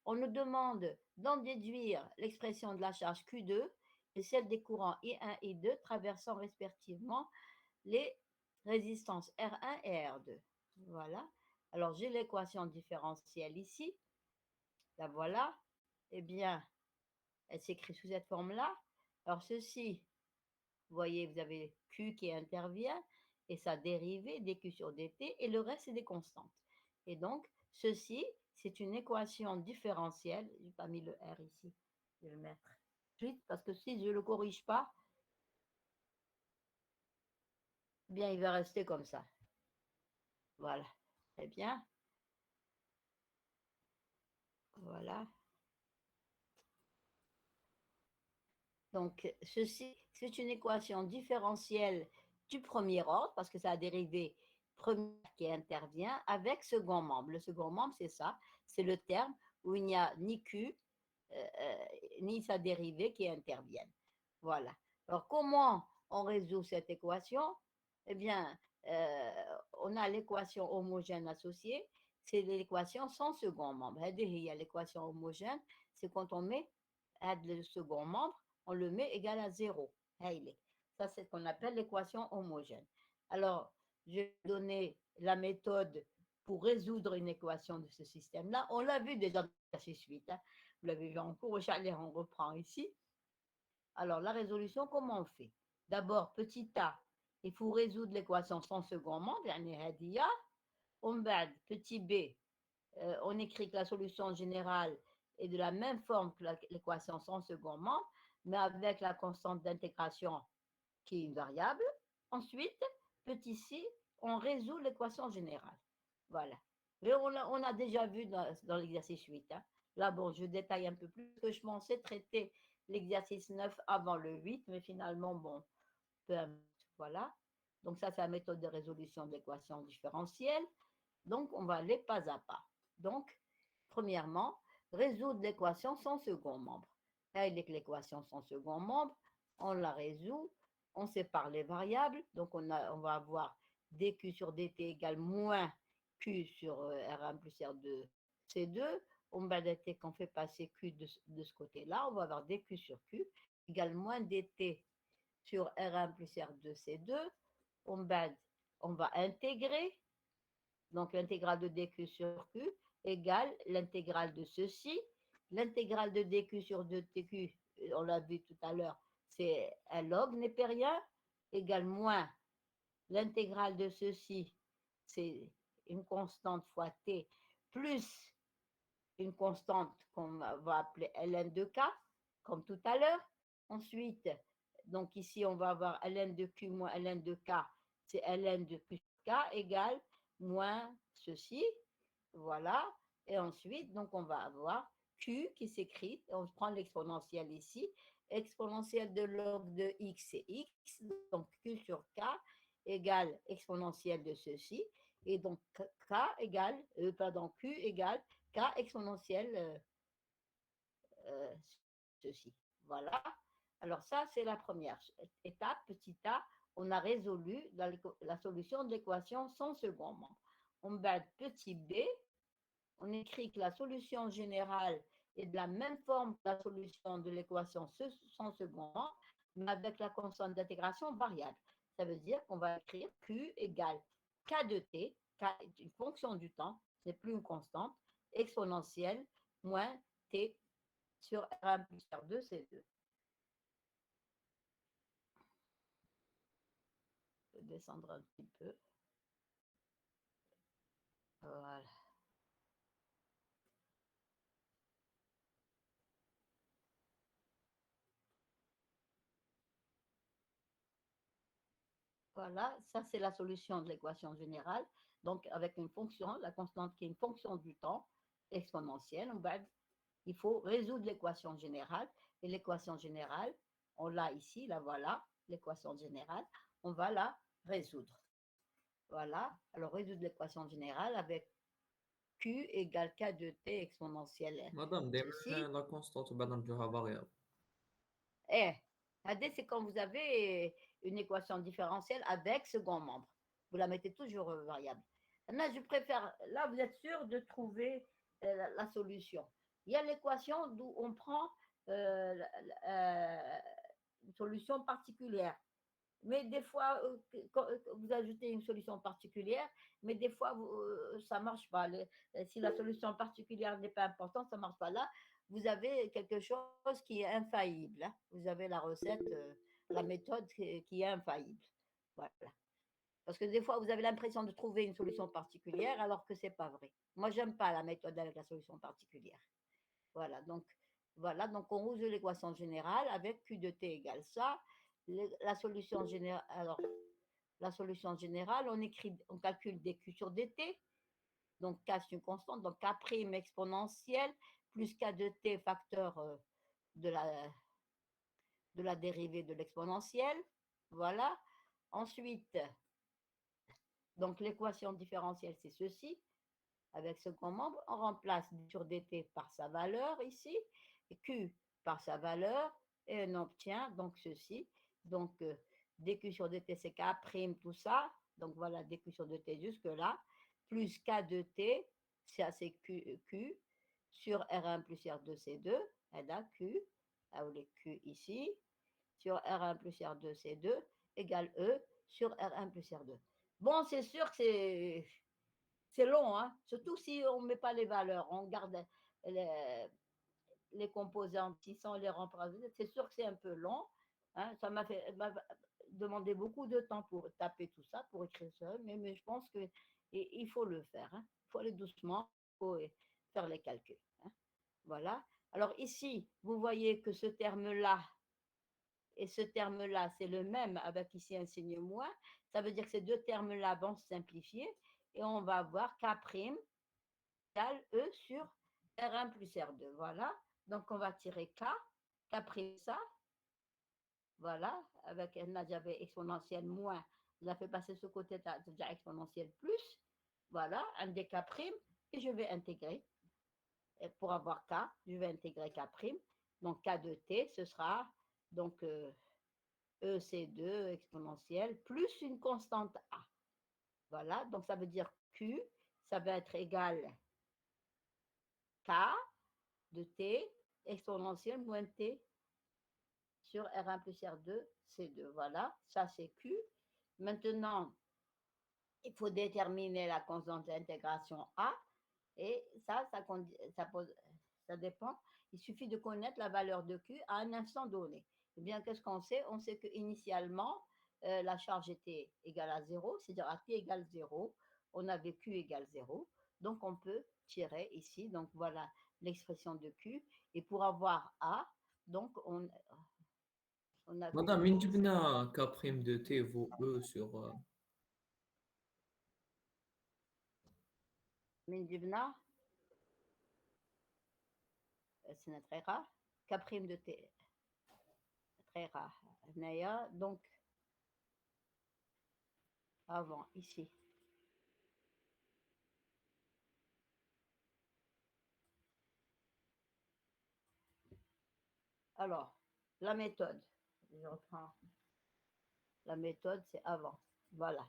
on nous demande d'en déduire l'expression de la charge Q2 et celle des courants I1 et I2 traversant respectivement les résistances R1 et R2. Voilà. Alors, j'ai l'équation différentielle ici. La voilà. Eh bien, elle s'écrit sous cette forme-là. Alors, ceci, vous voyez, vous avez Q qui intervient et sa dérivée dQ sur dt et le reste, c'est des constantes. Et donc, ceci, c'est une équation différentielle. Je n'ai pas mis le R ici. Je vais le mettre tout de suite parce que si je ne le corrige pas, eh bien, il va rester comme ça. Voilà. Très bien. Voilà. Donc, ceci, c'est une équation différentielle du premier ordre, parce que ça a dérivé première qui intervient avec second membre. Le second membre, c'est ça, c'est le terme où il n'y a ni Q, ni sa dérivée qui interviennent. Voilà. Alors, comment on résout cette équation? Eh bien, on a l'équation homogène associée, c'est l'équation sans second membre. Il y a l'équation homogène, c'est quand on met le second membre, on le met égal à 0. Ça, c'est ce qu'on appelle l'équation homogène. Alors, je vais donner la méthode pour résoudre une équation de ce système-là. On l'a vu déjà dans l'exercice 8. Hein. Vous l'avez vu en cours. On reprend ici. Alors, la résolution, comment on fait? D'abord, petit a, il faut résoudre l'équation sans second membre. Petit b, on écrit que la solution générale est de la même forme que l'équation sans second membre, mais avec la constante d'intégration qui est une variable. Ensuite, petit c, on résout l'équation générale. Voilà. Mais on a déjà vu dans l'exercice 8. Hein. Là, bon, je détaille un peu plus, que je pensais traiter l'exercice 9 avant le 8, mais finalement, bon, peu importe. Voilà. Donc, ça, c'est la méthode de résolution d'équations différentielles. Donc, on va aller pas à pas. Donc, premièrement, résoudre l'équation sans second membre. Avec l'équation sans second membre, on la résout, on sépare les variables. Donc, on va avoir dQ sur dt égale moins Q sur R1 plus R2 C2. On va dt qu'on fait passer Q de ce côté-là. On va avoir dQ sur Q égale moins dt sur R1 plus R2 C2. On va intégrer. Donc, l'intégrale de dq sur q égale l'intégrale de ceci. L'intégrale de dq sur dq, on l'a vu tout à l'heure, c'est un log népérien, égale moins l'intégrale de ceci, c'est une constante fois t, plus une constante qu'on va appeler ln de k, comme tout à l'heure. Ensuite, Donc ici, on va avoir ln de Q moins ln de K, c'est ln de Q sur K égale moins ceci. Voilà. Et ensuite, donc on va avoir Q qui s'écrit, on prend l'exponentielle ici, exponentielle de log de x, c'est x, donc Q sur K égale exponentielle de ceci, et donc K égale, pardon, Q égale K exponentielle euh, ceci. Voilà. Alors ça, c'est la première étape, petit a, on a résolu la solution de l'équation sans second membre. On bat petit b, on écrit que la solution générale est de la même forme que la solution de l'équation sans second membre, mais avec la constante d'intégration variable. Ça veut dire qu'on va écrire Q égale K de t, K est une fonction du temps, ce n'est plus une constante, exponentielle, moins t sur R1 plus R2, c'est 2. Je vais descendre un petit peu. Voilà. Voilà, ça c'est la solution de l'équation générale. Donc avec une fonction, la constante qui est une fonction du temps exponentielle, il faut résoudre l'équation générale. Et l'équation générale, on l'a ici, la voilà, l'équation générale, on va la résoudre. Voilà, alors résoudre l'équation générale avec Q égale K de T exponentielle. مدام دايما Ceci, لا كونستانت وبعد نرجعوها فاريابل. Eh, AD, c'est quand vous avez une équation différentielle avec second membre. Vous la mettez toujours variable. Là, je préfère, là, vous êtes sûr de trouver la solution. Il y a l'équation d'où on prend une solution particulière. Mais des fois, quand vous ajoutez une solution particulière, mais des fois, ça ne marche pas. Si la solution particulière n'est pas importante, ça ne marche pas. Là, vous avez quelque chose qui est infaillible. Hein. Vous avez la recette, la méthode qui est infaillible. Voilà. Parce que des fois, vous avez l'impression de trouver une solution particulière alors que ce n'est pas vrai. Moi, j'aime pas la méthode avec la solution particulière. Voilà, donc on résout l'équation générale avec Q de t égale ça. La solution générale, alors, la solution générale, on calcule dq sur dt. Donc K c'est une constante, donc K' exponentielle plus K de t facteur de la dérivée de l'exponentielle. Voilà. Ensuite, donc l'équation différentielle, c'est ceci. Avec ce second membre, on remplace sur dt par sa valeur ici, et q par sa valeur, et on obtient donc ceci. Donc, dq sur dt, c'est k prime tout ça. Donc, voilà, dq sur dt jusque-là, plus k de t, ça c'est q, sur R1 plus R2, C2, et là, q, avec q ici, sur R1 plus R2, C2, égale E sur R1 plus R2. Bon, c'est sûr que c'est long, hein? Surtout si on ne met pas les valeurs, on garde les composantes qui sont les remplaçants. C'est sûr que c'est un peu long. Hein? Ça m'a demandé beaucoup de temps pour taper tout ça, pour écrire ça, mais je pense qu'il faut le faire. Hein? Il faut aller doucement, il faut faire les calculs. Hein? Voilà. Alors ici, vous voyez que ce terme-là et ce terme-là, c'est le même avec ici un signe moins. Ça veut dire que ces deux termes-là vont se simplifier et on va avoir K' égale E sur R1 plus R2. Voilà. Donc, on va tirer K, K' ça. Voilà. Avec là, j'avais exponentielle moins. Je la fais passer ce côté-là, déjà exponentielle plus. Voilà, un des K'. Et je vais intégrer. Et pour avoir K, je vais intégrer K'. Donc, K de T, ce sera donc EC2 exponentielle plus une constante A. Voilà, donc ça veut dire Q, ça va être égal K de T exponentielle moins T sur R1 plus R2, C2. Voilà, ça c'est Q. Maintenant, il faut déterminer la constante d'intégration A. Et ça dépend. Il suffit de connaître la valeur de Q à un instant donné. Eh bien, qu'est-ce qu'on sait? On sait qu'initialement, la charge était égale à 0, c'est-à-dire à T égale 0. On avait Q égale 0. Donc, on peut tirer ici. Donc, voilà l'expression de Q. Et pour avoir A, donc, On a Madame, من جبنا K prime de T vaut E sur من جبنا c'est très rare K prime de T très rare هنايا donc avant ici alors la méthode je reprends la méthode c'est avant voilà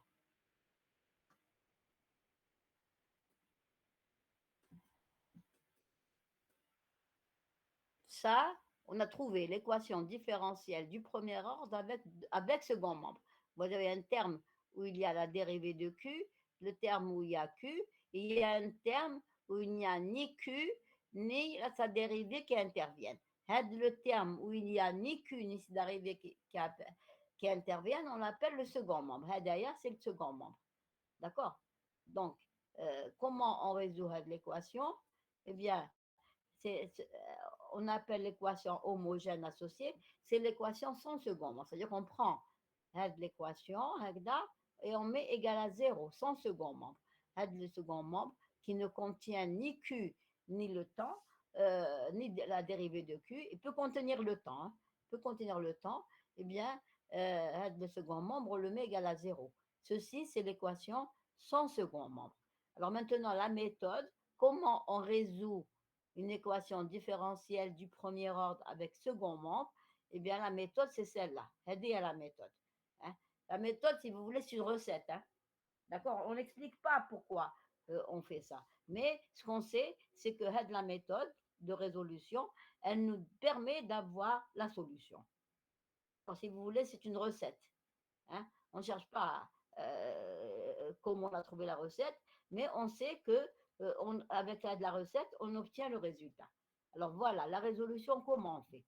ça, on a trouvé l'équation différentielle du premier ordre avec second membre. Vous avez un terme où il y a la dérivée de Q, le terme où il y a Q, et il y a un terme où il n'y a ni Q, ni sa dérivée qui interviennent. Le terme où il n'y a ni Q, ni sa dérivée qui interviennent, on l'appelle le second membre. D'ailleurs, c'est le second membre. D'accord. Donc, comment on résout l'équation? Eh bien, on appelle l'équation homogène associée, c'est l'équation sans second membre. C'est-à-dire qu'on prend l'équation et on met égal à 0, sans second membre. Le second membre qui ne contient ni Q, ni le temps, ni la dérivée de Q, il peut contenir le temps. Peut contenir le temps, eh bien, le second membre, on le met égal à 0. Ceci, c'est l'équation sans second membre. Alors maintenant, la méthode, comment on résout une équation différentielle du premier ordre avec second membre, eh bien, la méthode, c'est celle-là. Aidez à la méthode. Hein. La méthode, si vous voulez, c'est une recette. Hein. D'accord. On n'explique pas pourquoi on fait ça. Mais ce qu'on sait, c'est que la méthode de résolution, elle nous permet d'avoir la solution. Alors, si vous voulez, c'est une recette. Hein. On ne cherche pas comment on a trouvé la recette, mais on sait que avec la recette, on obtient le résultat. Alors voilà, la résolution, comment on fait?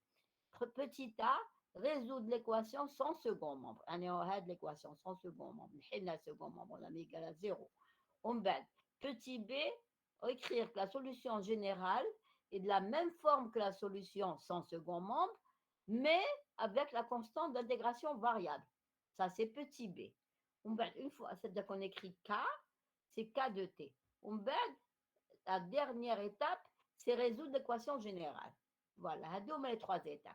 Petit a, résoudre l'équation sans second membre. On a l'équation sans second membre. Le second membre, on a mis égal à 0. On va petit b, écrire que la solution générale est de la même forme que la solution sans second membre, mais avec la constante d'intégration variable. Ça, c'est petit b. Une fois, c'est-à-dire qu'on écrit K, c'est K de T. La dernière étape, c'est résoudre l'équation générale. Voilà, on met les 3 étapes.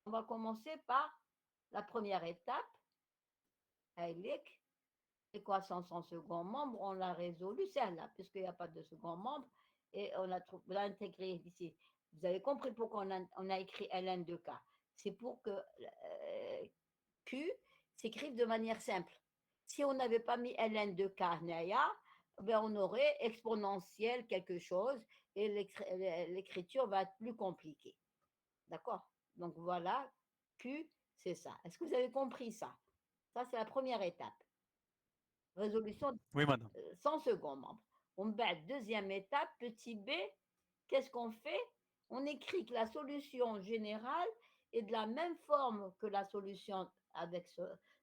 On va commencer par la première étape. L'équation sans second membre, on l'a résolue, celle-là, puisqu'il n'y a pas de second membre. Et on l'a intégré ici. Vous avez compris pourquoi on a écrit ln de K. C'est pour que Q s'écrive de manière simple. Si on n'avait pas mis ln de K, ben on aurait exponentiel quelque chose et l'écriture va être plus compliquée. D'accord? Donc voilà, Q, c'est ça. Est-ce que vous avez compris ça? Ça, c'est la première étape. Résolution Oui, madame. sans second membre. On bat deuxième étape, petit b, qu'est-ce qu'on fait? On écrit que la solution générale est de la même forme que la solution avec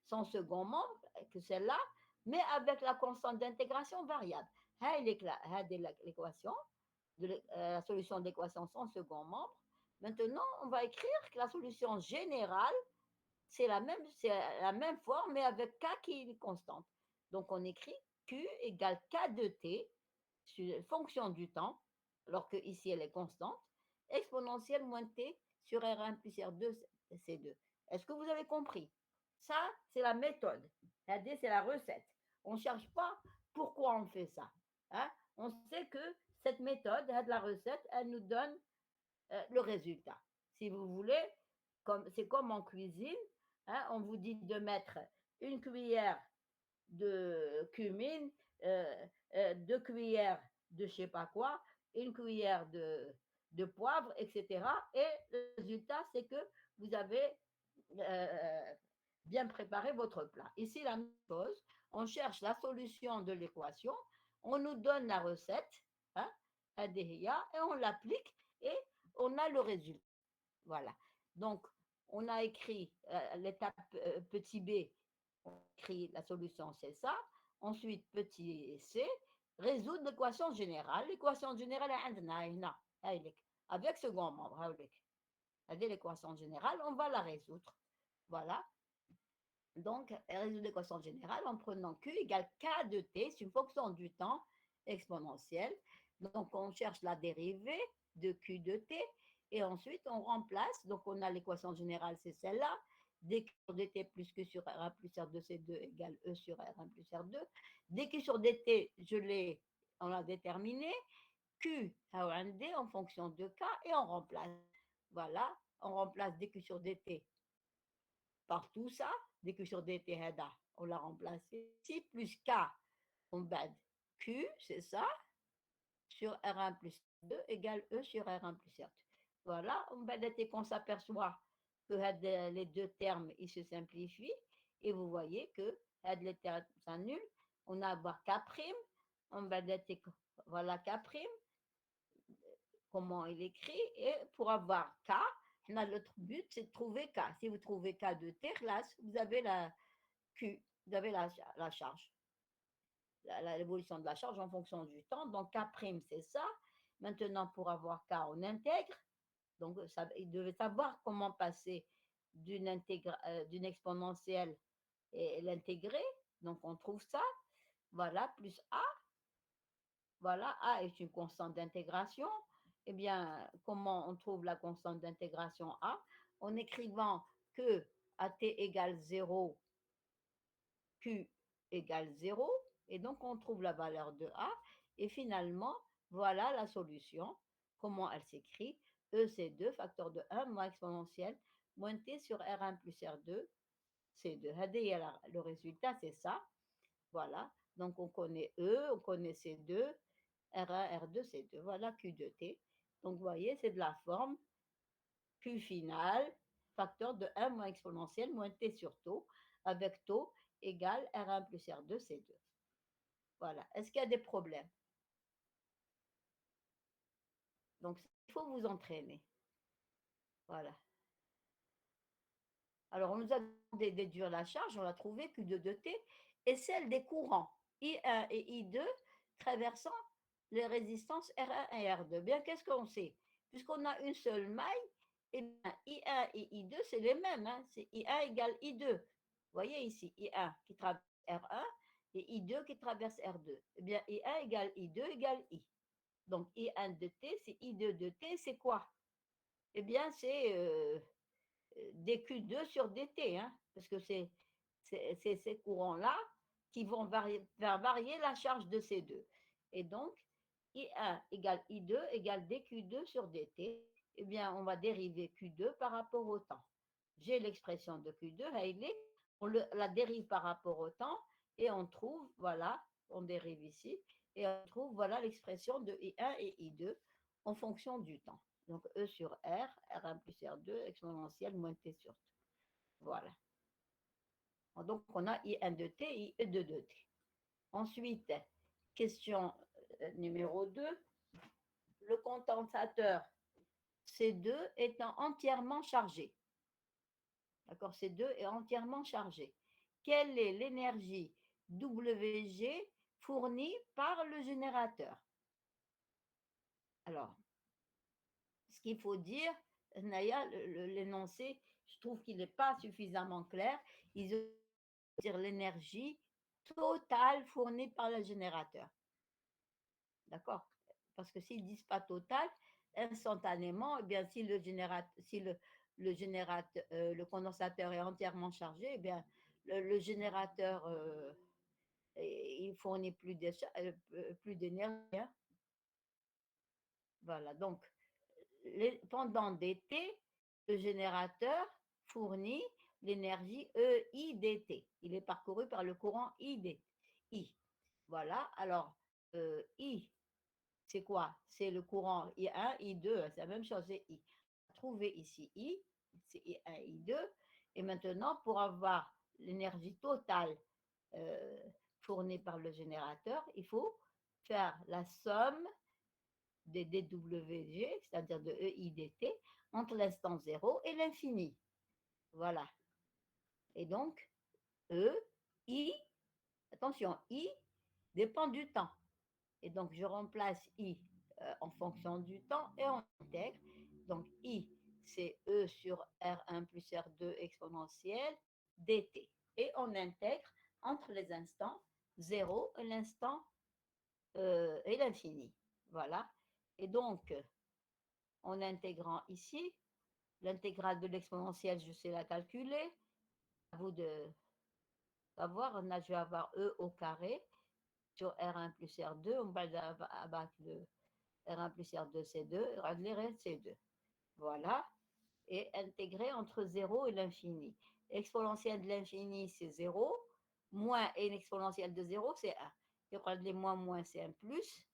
sans second membre, que celle-là, mais avec la constante d'intégration variable. L'équation, la solution d'équation sans second membre. Maintenant, on va écrire que la solution générale, c'est la même forme, mais avec K qui est constante. Donc, on écrit Q égale K de T, fonction du temps, alors que ici elle est constante, exponentielle moins T sur R1 plus R2, C2. Est-ce que vous avez compris? Ça, c'est la méthode. C'est la recette. On ne cherche pas pourquoi on fait ça. Hein? On sait que cette méthode, la recette, elle nous donne le résultat. Si vous voulez, c'est comme en cuisine, hein, on vous dit de mettre une cuillère de cumin, 2 cuillères de je sais pas quoi, une cuillère de poivre, etc. Et le résultat, c'est que vous avez bien préparé votre plat. Ici, la même chose, on cherche la solution de l'équation, on nous donne la recette, hein, et on l'applique et on a le résultat. Voilà. Donc, on a écrit l'étape petit b, on écrit la solution, c'est ça. Ensuite, petit c, résoudre l'équation générale. L'équation générale est avec second membre. L'équation générale, on va la résoudre. Voilà. Donc, résoudre l'équation générale en prenant Q égale K de T, c'est une fonction du temps exponentielle. Donc, on cherche la dérivée de Q de T et ensuite on remplace. Donc, on a l'équation générale, c'est celle-là. dq sur dt plus q sur r1 plus r2 c2 égale e sur r1 plus r2. dq sur dt, on l'a déterminé. Q r1 d en fonction de k et on remplace. Voilà, on remplace dq sur dt par tout ça, dq sur dt هذا, on l'a remplacé ici, plus k, on bat q, c'est ça, sur R1 plus R2 égale E sur R1 plus R2. Voilà, on va dès qu'on s'aperçoit que les deux termes, ils se simplifient, et vous voyez que les termes s'annulent, on a à voir K', on va voilà K', comment il écrit, et pour avoir K, notre but, c'est de trouver K. Si vous trouvez K de T, là, vous avez la Q, vous avez la charge, l'évolution de la charge en fonction du temps. Donc K', c'est ça. Maintenant, pour avoir K, on intègre. Donc, il devait savoir comment passer d'une exponentielle et l'intégrer. Donc, on trouve ça. Voilà, plus A. Voilà, A est une constante d'intégration. Eh bien, comment on trouve la constante d'intégration A? En écrivant que AT égale 0, Q égale 0. Et donc, on trouve la valeur de A. Et finalement, voilà la solution. Comment elle s'écrit? EC2, facteur de 1, moins exponentielle, moins T sur R1 plus R2, C2. Le résultat, c'est ça. Voilà. Donc, on connaît E, on connaît C2, R1, R2, C2. Voilà Q de T. Donc, vous voyez, c'est de la forme Q final, facteur de 1 moins exponentielle, moins T sur taux, avec taux égale R1 plus R2, C2. Voilà. Est-ce qu'il y a des problèmes? Donc, il faut vous entraîner. Voilà. Alors, on nous a demandé de déduire la charge, on a trouvé Q de 2T et celle des courants I1 et I2 traversant les résistances R1 et R2. Bien, qu'est-ce qu'on sait? Puisqu'on a une seule maille, et bien, I1 et I2, c'est les mêmes. Hein? C'est I1 égale I2. Vous voyez ici, I1 qui traverse R1 et I2 qui traverse R2. Eh bien, I1 égale I2 égale I. Donc, I1 de T, c'est I2 de T, c'est quoi? Eh bien, c'est dQ2 sur dt, hein, parce que c'est ces courants-là qui vont faire varier la charge de ces deux. Et donc, I1 égale I2 égale dQ2 sur dt. Eh bien, on va dériver Q2 par rapport au temps. J'ai l'expression de Q2, on la dérive par rapport au temps et on trouve, voilà, on dérive ici, et on trouve, voilà, l'expression de I1 et I2 en fonction du temps. Donc, E sur R, R1 plus R2, exponentielle moins T sur T. Voilà. Donc, on a I1 de T, I2 de T. Ensuite, question numéro 2. Le condensateur C2 étant entièrement chargé. D'accord, C2 est entièrement chargé. Quelle est l'énergie WG fournie par le générateur? Alors, ce qu'il faut dire, Naya, l'énoncé, je trouve qu'il n'est pas suffisamment clair. Ils ont dire l'énergie totale fournie par le générateur. D'accord? Parce que s'ils ne disent pas total, instantanément, eh bien, si le condensateur est entièrement chargé, eh bien, le générateur il fournit plus d'énergie. Hein. Voilà, donc pendant d'été, le générateur fournit l'énergie EIDT. Il est parcouru par le courant I. Voilà, alors I, c'est quoi? C'est le courant I1, I2, c'est la même chose, c'est I. Trouver ici I, c'est I1, I2. Et maintenant, pour avoir l'énergie totale fournie par le générateur, il faut faire la somme des dWg, c'est-à-dire de EIDT, entre l'instant 0 et l'infini. Voilà. Et donc, E, I, attention, I dépend du temps. Et donc, je remplace I en fonction du temps et on intègre. Donc, I, c'est E sur R1 plus R2 exponentielle dt. Et on intègre entre les instants 0 et l'instant et l'infini. Voilà. Et donc, en intégrant ici, l'intégrale de l'exponentielle, je sais la calculer. À vous de savoir, je vais avoir E au carré sur R1 plus R2. On va abattre le R1 plus R2, c'est 2. Les restes, c'est 2. Voilà. Et intégrer entre 0 et l'infini. L'exponentielle de l'infini, c'est 0. Moins et l'exponentielle de 0, c'est 1. Et les moins, c'est un plus.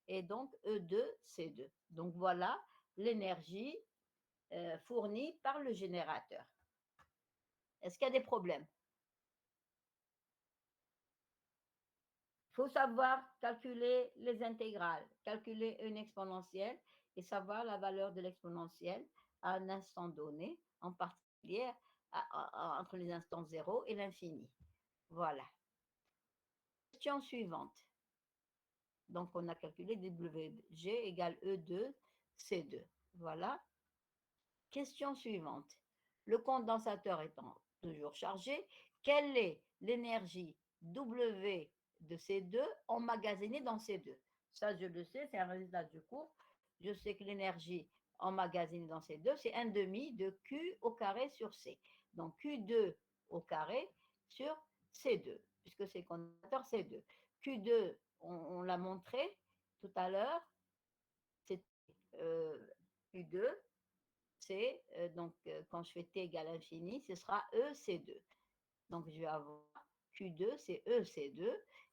Et donc, E2, c'est 2. Donc, voilà l'énergie fournie par le générateur. Est-ce qu'il y a des problèmes? Il faut savoir calculer les intégrales, calculer une exponentielle et savoir la valeur de l'exponentielle à un instant donné, en particulier entre les instants 0 et l'infini. Voilà. Question suivante. Donc, on a calculé WG égale E2, C2. Voilà. Question suivante. Le condensateur étant toujours chargé, quelle est l'énergie W de C2 emmagasinée dans C2? Ça, je le sais, c'est un résultat du cours. Je sais que l'énergie emmagasinée dans C2, c'est 1 demi de Q au carré sur C. Donc, Q2 au carré sur C2, puisque c'est condensateur C2. Q2, on l'a montré tout à l'heure, c'est Q2 c'est donc quand je fais t égale infini, ce sera EC2. Donc je vais avoir Q2, c'est EC2,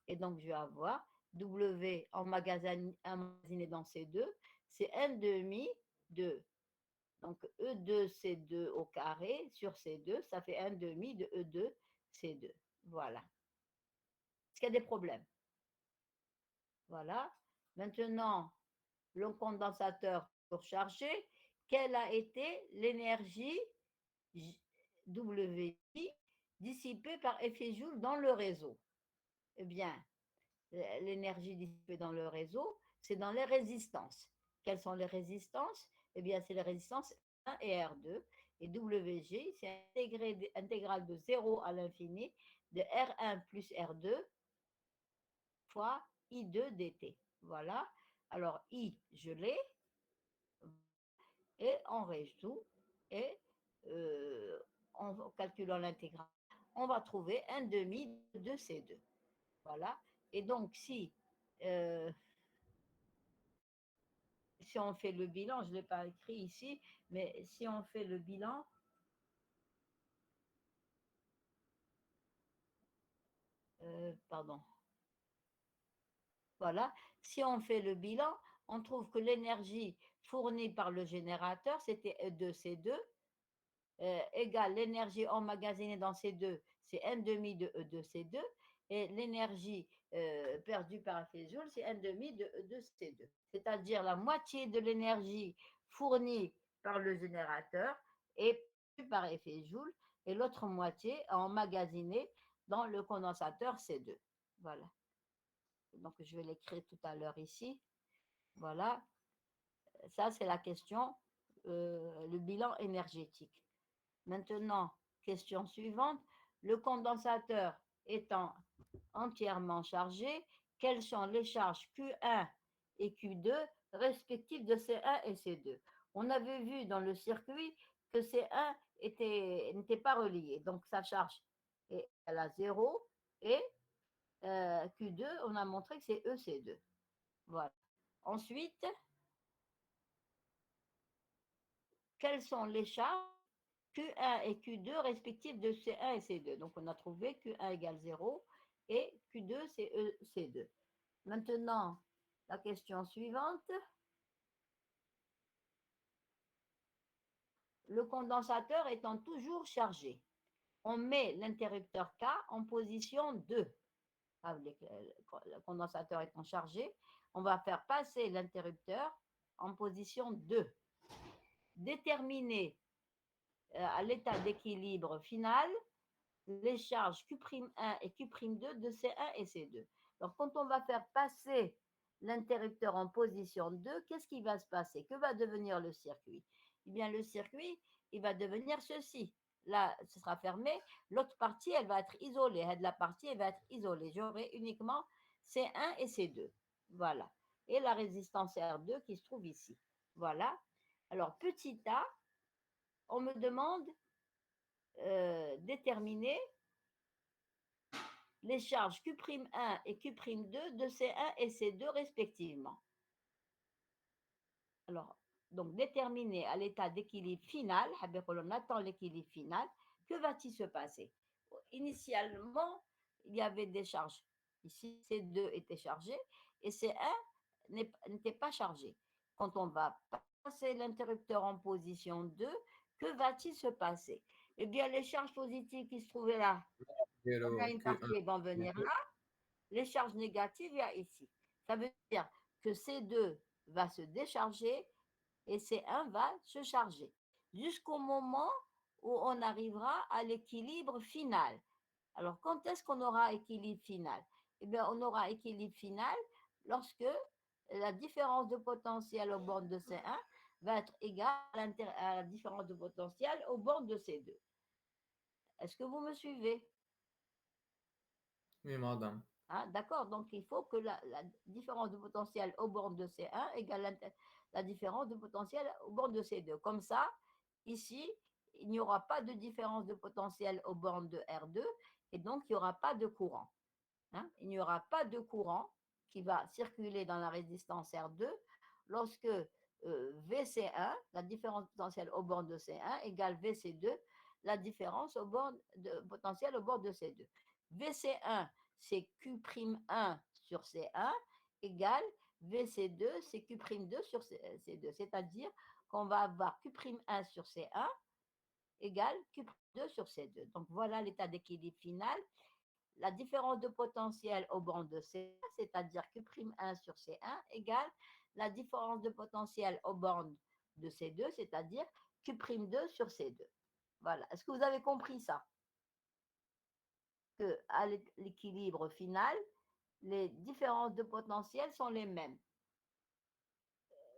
et donc je vais avoir W emmagasiné dans C2, c'est 1 demi de, donc E2C2 au carré sur C2, ça fait 1 demi de E2C2. Voilà. Est-ce qu'il y a des problèmes? Voilà. Maintenant, le condensateur surchargé, quelle a été l'énergie WI dissipée par effet Joule dans le réseau? Eh bien, l'énergie dissipée dans le réseau, c'est dans les résistances. Quelles sont les résistances? Eh bien, c'est les résistances 1 et R2. Et WG, c'est intégrale de 0 à l'infini de R1 plus R2 fois I2 dt. Voilà. Alors, I, je l'ai. Et on résout. Et en calculant l'intégrale, on va trouver 1 demi de C2. Voilà. Et donc, si on fait le bilan, je ne l'ai pas écrit ici, mais si on fait le bilan, pardon. Voilà. Si on fait le bilan, on trouve que l'énergie fournie par le générateur, c'était E2C2, égale l'énergie emmagasinée dans C2, c'est 1 demi de E2C2, et l'énergie perdue par effet Joule, c'est 1 demi de E2C2. C'est-à-dire la moitié de l'énergie fournie par le générateur est perdue par effet Joule, et l'autre moitié emmagasinée dans le condensateur C2. Voilà. Donc, je vais l'écrire tout à l'heure ici. Voilà. Ça, c'est la question, le bilan énergétique. Maintenant, question suivante. Le condensateur étant entièrement chargé, quelles sont les charges Q1 et Q2 respectives de C1 et C2? On avait vu dans le circuit que C1 n'était pas relié. Donc, sa charge est à 0 et Q2, on a montré que c'est EC2. Voilà. Ensuite, quelles sont les charges Q1 et Q2 respectifs de C1 et C2? Donc, on a trouvé Q1 égale 0 et Q2, c'est EC2. Maintenant, la question suivante. Le condensateur étant toujours chargé, on met l'interrupteur K en position 2. Le condensateur étant chargé, on va faire passer l'interrupteur en position 2. Déterminer à l'état d'équilibre final les charges Q'1 et Q'2 de C1 et C2. Donc, quand on va faire passer l'interrupteur en position 2, qu'est-ce qui va se passer? Que va devenir le circuit? eh bien le circuit, il va devenir ceci. Là, ce sera fermé. L'autre partie, elle va être isolée. La partie, elle va être isolée. J'aurai uniquement C1 et C2. Voilà. Et la résistance R2 qui se trouve ici. Voilà. Alors, petit a, on me demande déterminer les charges Q'1 et Q'2 de C1 et C2 respectivement. Alors, donc déterminer à l'état d'équilibre final, on attend l'équilibre final, que va-t-il se passer? Initialement, il y avait des charges. Ici, C2 était chargé et C1 n'était pas chargé. Quand on va passer l'interrupteur en position 2, que va-t-il se passer? Eh bien, les charges positives qui se trouvaient là, on a une partie qui vont venir là, les charges négatives, il y a ici. Ça veut dire que C2 va se décharger et C1 va se charger jusqu'au moment où on arrivera à l'équilibre final. Alors, quand est-ce qu'on aura équilibre final? Eh bien, on aura équilibre final lorsque la différence de potentiel aux bornes de C1 va être égale à la différence de potentiel aux bornes de C2. Est-ce que vous me suivez? Oui, madame. Hein, d'accord, donc il faut que la différence de potentiel aux bornes de C1 égale la différence de potentiel aux bornes de C2. Comme ça, ici, il n'y aura pas de différence de potentiel aux bornes de R2 et donc il n'y aura pas de courant. Hein. Il n'y aura pas de courant qui va circuler dans la résistance R2 lorsque VC1, la différence de potentiel aux bornes de C1, égale VC2, la différence aux bornes de potentiel aux bornes de C2. VC1, c'est Q'1 sur C1 égale VC2, c'est Q'2 sur C2. C'est-à-dire qu'on va avoir Q'1 sur C1 égale Q'2 sur C2. Donc voilà l'état d'équilibre final. La différence de potentiel aux bornes de C1, c'est-à-dire Q'1 sur C1 égale la différence de potentiel aux bornes de C2, c'est-à-dire Q'2 sur C2. Voilà. Est-ce que vous avez compris ça? Qu'à l'équilibre final, les différences de potentiel sont les mêmes.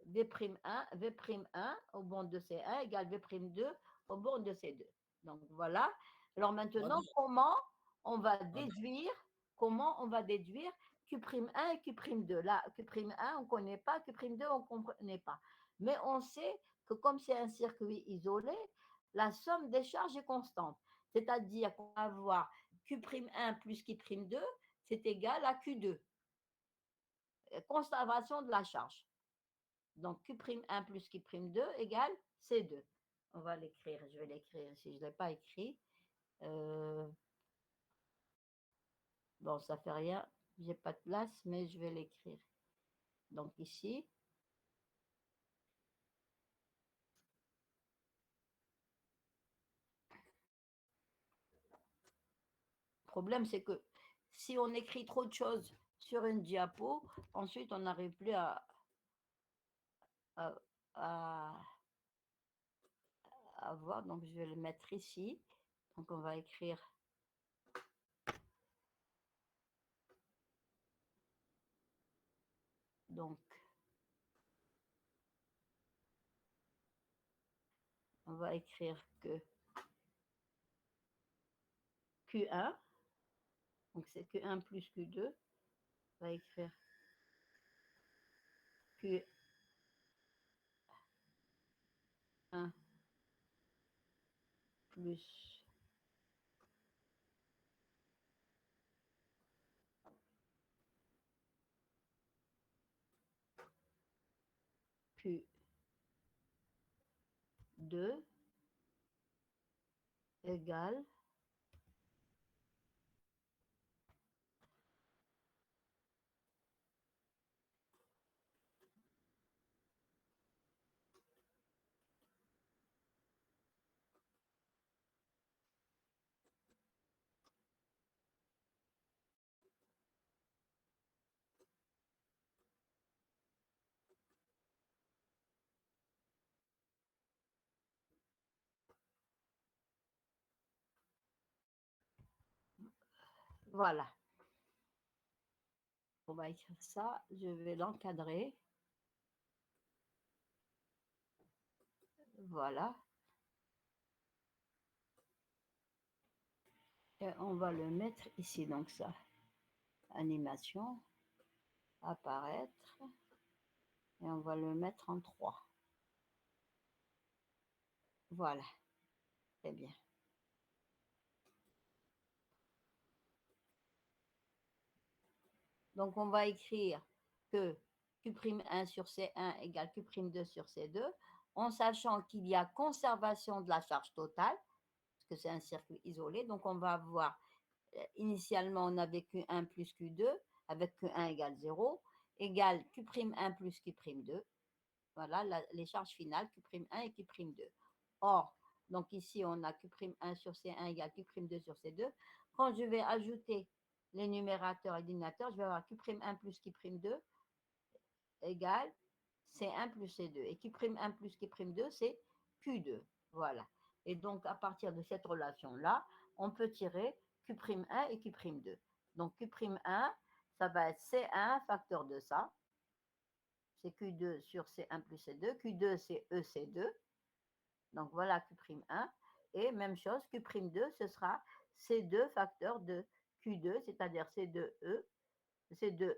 V'1 aux bornes de C1 égale V'2 aux bornes de C2. Donc voilà. Alors maintenant, comment on va déduire Q'1 et Q'2? Là, Q'1, on ne connaît pas, Q'2, on ne connaît pas. Mais on sait que comme c'est un circuit isolé, la somme des charges est constante. C'est-à-dire qu'on va avoir Q'1 plus Q'2, c'est égal à Q2. Conservation de la charge. Donc, Q'1 plus Q'2 égale C2. On va l'écrire, je vais l'écrire si je ne l'ai pas écrit. Bon, ça ne fait rien, j'ai pas de place, mais je vais l'écrire. Donc ici, le problème c'est que si on écrit trop de choses sur une diapo, ensuite on n'arrive plus à voir. Donc je vais le mettre ici. Donc on va écrire donc on va écrire que Q1, donc c'est Q1 plus Q2, on va écrire Q1 plus Q2 égale voilà. On va écrire ça, je vais l'encadrer. Voilà. Et on va le mettre ici, donc ça. Animation, apparaître. Et on va le mettre en 3. Voilà. Très bien. Donc, on va écrire que Q'1 sur C1 égale Q'2 sur C2, en sachant qu'il y a conservation de la charge totale, parce que c'est un circuit isolé. Donc, on va avoir, initialement, on avait Q1 plus Q2, avec Q1 égale 0, égale Q'1 plus Q'2. Voilà les charges finales, Q'1 et Q'2. Or, donc ici, on a Q'1 sur C1 égale Q'2 sur C2. Quand je vais ajouter les numérateurs et dénominateurs, je vais avoir Q'1 plus Q'2 égale C1 plus C2. Et Q'1 plus Q'2, c'est Q2. Voilà. Et donc, à partir de cette relation-là, on peut tirer Q'1 et Q'2. Donc, Q'1, ça va être C1 facteur de ça. C'est Q2 sur C1 plus C2. Q2, c'est EC2. Donc, voilà Q'1. Et même chose, Q'2, ce sera C2 facteur de Q2, c'est-à-dire C2E, C2E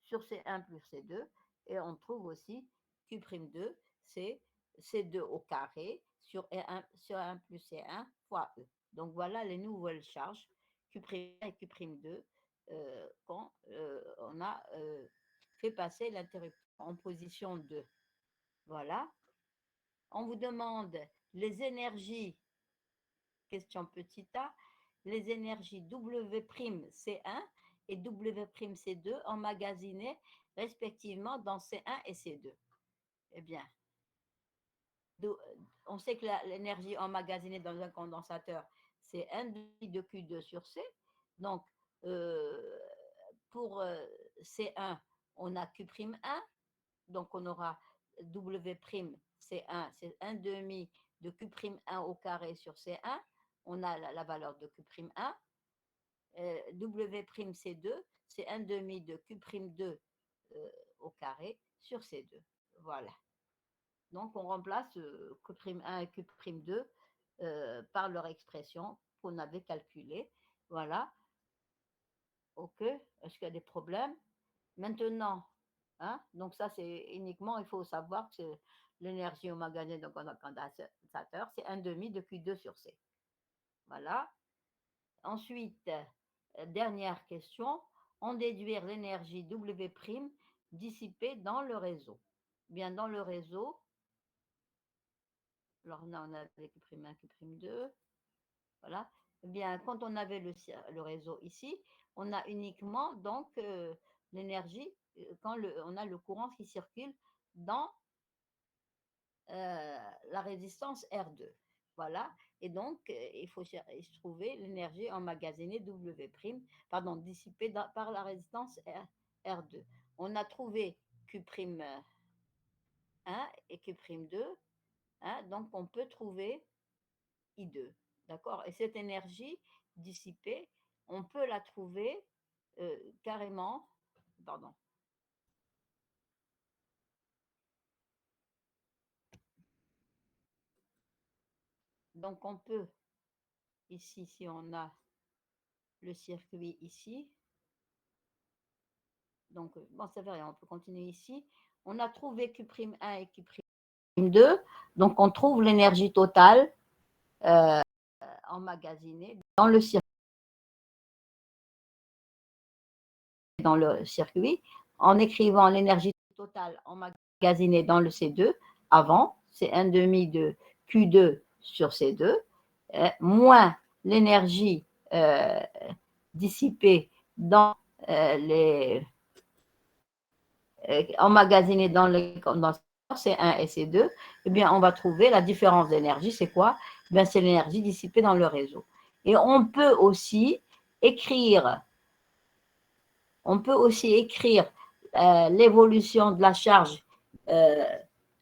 sur C1 plus C2. Et on trouve aussi Q'2, c'est C2 au carré sur 1 plus C1 fois E. Donc, voilà les nouvelles charges Q'1 et Q'2 quand on a fait passer l'interrupteur en position 2. Voilà. On vous demande les énergies, question petit a, les énergies W'(C1) et W'(C2) emmagasinées respectivement dans C1 et C2. Eh bien, on sait que l'énergie emmagasinée dans un condensateur, c'est 1/2 de Q2 sur C. Donc, pour C1, on a Q'1, donc on aura W'(C1), c'est 1/2 de Q'1 au carré sur C1, on a la valeur de Q'1. W'(C2), c'est 1/2 de Q'2 au carré sur C2. Voilà. Donc, on remplace Q'1 et Q'2 par leur expression qu'on avait calculée. Voilà. OK. Est-ce qu'il y a des problèmes? Maintenant, hein, donc ça, c'est uniquement, il faut savoir que l'énergie emmagasinée dans un condensateur, c'est 1/2 de Q2 sur C. Voilà. Ensuite, dernière question, en déduire l'énergie W' dissipée dans le réseau. Bien, dans le réseau, alors là, on avait Q'1, Q'2, voilà. Eh bien, quand on avait le réseau ici, on a uniquement donc l'énergie quand on a le courant qui circule dans la résistance R2. Voilà. Et donc, il faut trouver l'énergie emmagasinée W', dissipée par la résistance R2. On a trouvé Q'1 et Q'2. Hein, donc, on peut trouver I2. D'accord? Et cette énergie dissipée, on peut la trouver carrément. Pardon. Donc, on peut, ici, si on a le circuit ici, donc, bon, ça fait rien, on peut continuer ici. On a trouvé Q'1 et Q'2, donc on trouve l'énergie totale emmagasinée dans le circuit, en écrivant l'énergie totale emmagasinée dans le C2 avant, c'est 1/2 de Q2 sur C2, moins l'énergie dissipée dans emmagasinée dans les condensateurs C1 et C2, eh bien, on va trouver la différence d'énergie. C'est quoi? Eh bien, c'est l'énergie dissipée dans le réseau. Et on peut aussi écrire l'évolution de la charge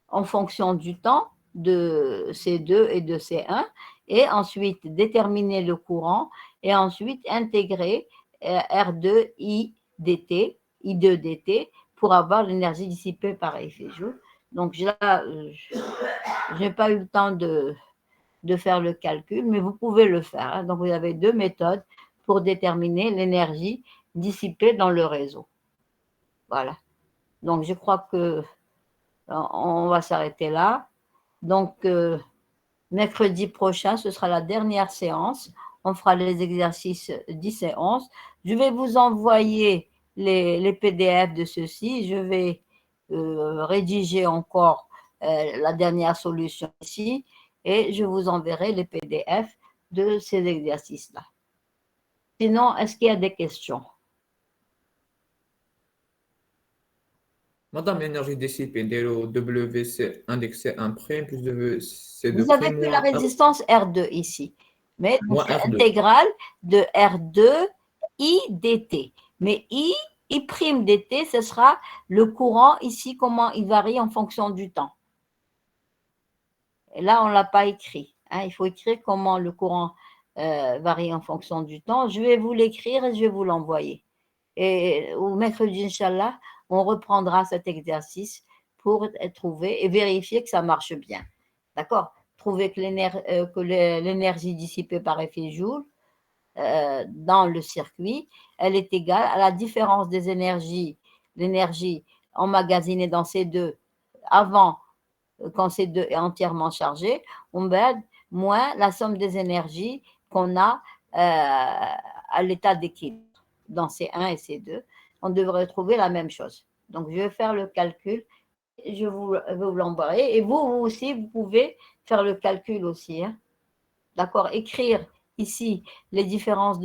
en fonction du temps de C2 et de C1, et ensuite déterminer le courant, et ensuite intégrer R2I dt, I2 dt, pour avoir l'énergie dissipée par effet Joule Donc là, je n'ai pas eu le temps de faire le calcul, mais vous pouvez le faire. Hein. Donc vous avez deux méthodes pour déterminer l'énergie dissipée dans le réseau. Voilà. Donc je crois que on va s'arrêter là. Donc mercredi prochain, ce sera la dernière séance. On fera les exercices 10 et 11. Je vais vous envoyer les PDF de ceci. Je vais rédiger encore la dernière solution ici et je vous enverrai les PDF de ces exercices-là. Sinon, est-ce qu'il y a des questions? Madame, l'énergie dissipée dès le WC indexé 1' plus WC2', Vous avez que la moins résistance R2 ici, mais moins c'est R2. intégrale de R2 I dt. Mais I prime dt, ce sera le courant ici, comment il varie en fonction du temps. Et là, on ne l'a pas écrit. Hein. Il faut écrire comment le courant varie en fonction du temps. Je vais vous l'écrire et je vais vous l'envoyer. Et au mercredi, Inch'Allah, on reprendra cet exercice pour trouver et vérifier que ça marche bien. D'accord? Trouver que l'énergie dissipée par effet Joule dans le circuit, elle est égale à la différence des énergies, l'énergie emmagasinée dans ces deux avant, quand ces deux est entièrement chargé, moins la somme des énergies qu'on a à l'état d'équilibre dans C1 et C2. On devrait trouver la même chose. Donc, je vais faire le calcul. Je vais vous l'envoyer. Et vous aussi, vous pouvez faire le calcul aussi. Hein. D'accord? Écrire ici les différences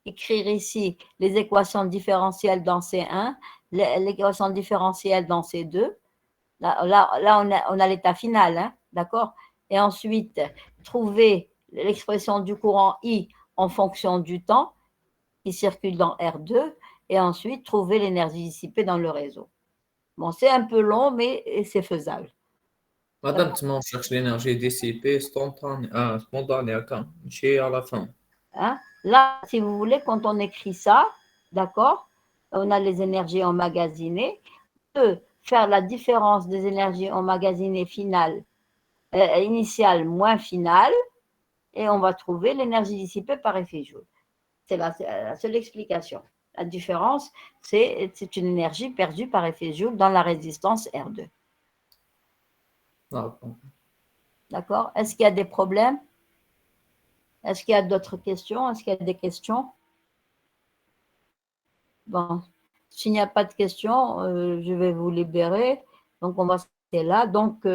écrire ici les équations différentielles dans C1, l'équation différentielle dans C2. Là on a l'état final, hein, d'accord? Et ensuite, trouver l'expression du courant I en fonction du temps qui circule dans R2 et ensuite trouver l'énergie dissipée dans le réseau. Bon, c'est un peu long, mais c'est faisable. Madame, on cherche l'énergie dissipée spontanée quand j'ai à la fin. Hein? Là, si vous voulez, quand on écrit ça, d'accord, on a les énergies emmagasinées, on peut faire la différence des énergies emmagasinées finales, initiales moins finales, et on va trouver l'énergie dissipée par effet Joule. C'est la seule explication. La différence, c'est une énergie perdue par effet Joule dans la résistance R2. D'accord? Est-ce qu'il y a des problèmes? Est-ce qu'il y a d'autres questions? Est-ce qu'il y a des questions? Bon, s'il n'y a pas de questions, je vais vous libérer. Donc, on va s'arrêter là. Donc,